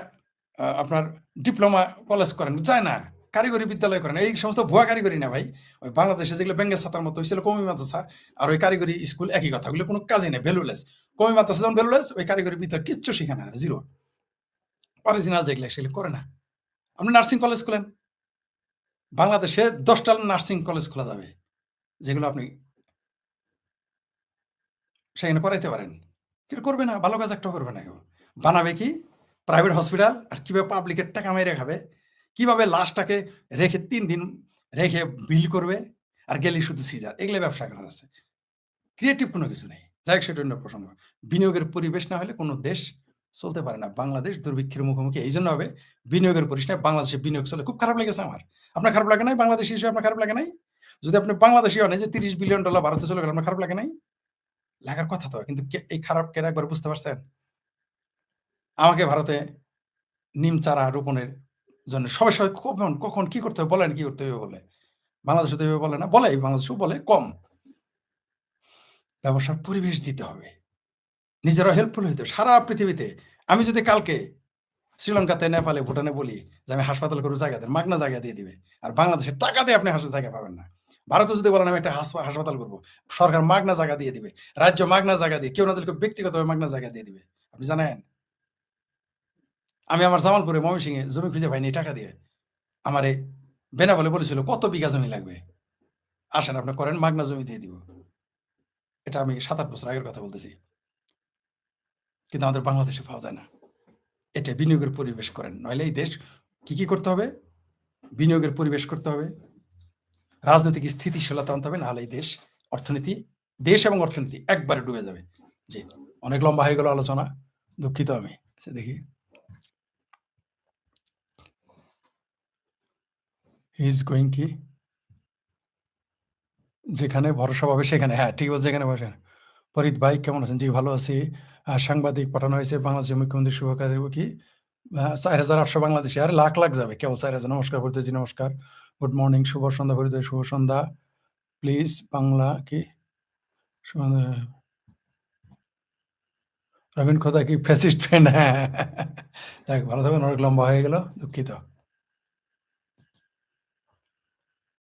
D: আপনার ডিপ্লোমা কলেজ করেন যায় না, কারিগরি বিদ্যালয় করেন। এই সমস্ত ভুয়া কারিগরি না ভাই, ওই বাংলাদেশে যেগুলো বেঙ্গের ছাতার মতো হয়েছিল কমি মাদ্রাসা আর ওই কারিগরি স্কুল একই কথা, ওগুলো কোনো কাজই নেই, ভ্যালুলেস। কমি মাদ্রাসা যেমন ভ্যালুলেস, ওই কারিগরি বিদ্যালয় কিচ্ছু শিখে না, জিরো। অরিজিনাল যেগুলো সেগুলো করে না। আপনি নার্সিং কলেজ খোলেন, বাংলাদেশে 10টা নার্সিং কলেজ খোলা যাবে যেগুলো আপনি সেখানে করাইতে পারেন, কিন্তু করবে না, ভালো কাজ একটা করবে না কেউ। বানাবে কি প্রাইভেট হসপিটাল, আর কিভাবে পাবলিকের টাকা মেরে খাবে, কিভাবে লাশটাকে রেখে 3 দিন রেখে বিল করবে, আর গেলি শুধু সিজার, এগুলো ব্যবসা করার আছে, ক্রিয়েটিভ কোনো কিছু নেই। যাই হোক, সেটা অন্য প্রসঙ্গ। বিনিয়োগের পরিবেশ না হলে কোনো দেশ চলতে পারে না। বাংলাদেশ দুর্ভিক্ষের মুখোমুখি এই জন্য হবে, বিনিয়োগের পরিবেশ না। বাংলাদেশে বিনিয়োগ চলে, খুব খারাপ লেগেছে আমার। আপনার খারাপ লাগে নাই? বাংলাদেশি হিসেবে আপনার খারাপ লাগে নাই? যদি আপনি বাংলাদেশি হন, যে $30 বিলিয়ন ভারতে চলে গেল, আপনার খারাপ লাগে নাই? লাগার কথা তো, কিন্তু এই খারাপ কেন একবার বুঝতে পারছেন? আমাকে ভারতে নিম চারা রোপণের জন্য সবাই কখন কি করতে হবে বলেন, কি করতে হবে বলে, বাংলাদেশে তো এভাবে বলে না, বলে বাংলাদেশেও বলে কম। ব্যবসার পরিবেশ দিতে হবে, নিজেরা হেল্পফুল হইতে হবে সারা পৃথিবীতে। আমি যদি কালকে শ্রীলঙ্কাতে, নেপালে, ভুটানে বলি যে আমি হাসপাতাল করবো, জায়গা দেন, মাগনা জায়গা দিয়ে দিবে। আর বাংলাদেশের টাকা দিয়ে আপনি জায়গা পাবেন না। ভারতে যদি বলেন আমি একটা হাসপাতাল করবো, সরকার মাগনা জায়গা দিয়ে দিবে, রাজ্য মাগনা জায়গা দিয়ে, কেউ না দিলে ব্যক্তিগতভাবে মাগনা জায়গা দিয়ে দিবে। আপনি জানেন, আমি আমার জামালপুরে ময়মনসিংহে জমি খুঁজে পাইনি টাকা দিয়ে। আমারে বেনাপোলে বলেছিল কত বিঘা জমি লাগবে, আসেন আপনি করেন, মাগনা জমি দিয়ে দিব। এটা আমি 7-8 বছর আগের কথা বলতেছি, কিন্তু আমাদের বাংলাদেশে পাওয়া যায় না। এটা বিনিয়োগের পরিবেশ করেন, নইলে এই দেশ কি করতে হবে? বিনিয়োগের পরিবেশ করতে হবে, রাজনৈতিক স্থিতিশীলতা আনতে হবে, নাহলে এই দেশ এবং অর্থনীতি একবারে ডুবে যাবে। জি, অনেক লম্বা হয়ে গেল আলোচনা, দুঃখিত আমি। আচ্ছা দেখি, ইজ গোয়িং কি, যেখানে ভরসা পাবে সেখানে, হ্যাঁ ঠিক বলছে, যেখানে বসেন। ফরিদ ভাই কেমন আছেন? জি ভালো আছি। সাংবাদিক পাঠানো হয়েছে বাংলাদেশের মুখ্যমন্ত্রী শুভকামনা কি 4800 বাংলাদেশি, আর লাখ লাখ যাবে কেবল 4000। নমস্কার ফরিদ জি, নমস্কার, গুড মর্নিং, শুভ সন্ধ্যা ফরিদ ভাই, শুভ সন্ধ্যা। প্লিজ বাংলা কি রবীন খোদা কি ফ্যাসিস্ট ফ্রেন্ড? হ্যাঁ, যাক ভালো থাকবেন, অনেক লম্বা হয়ে গেল, দুঃখিত।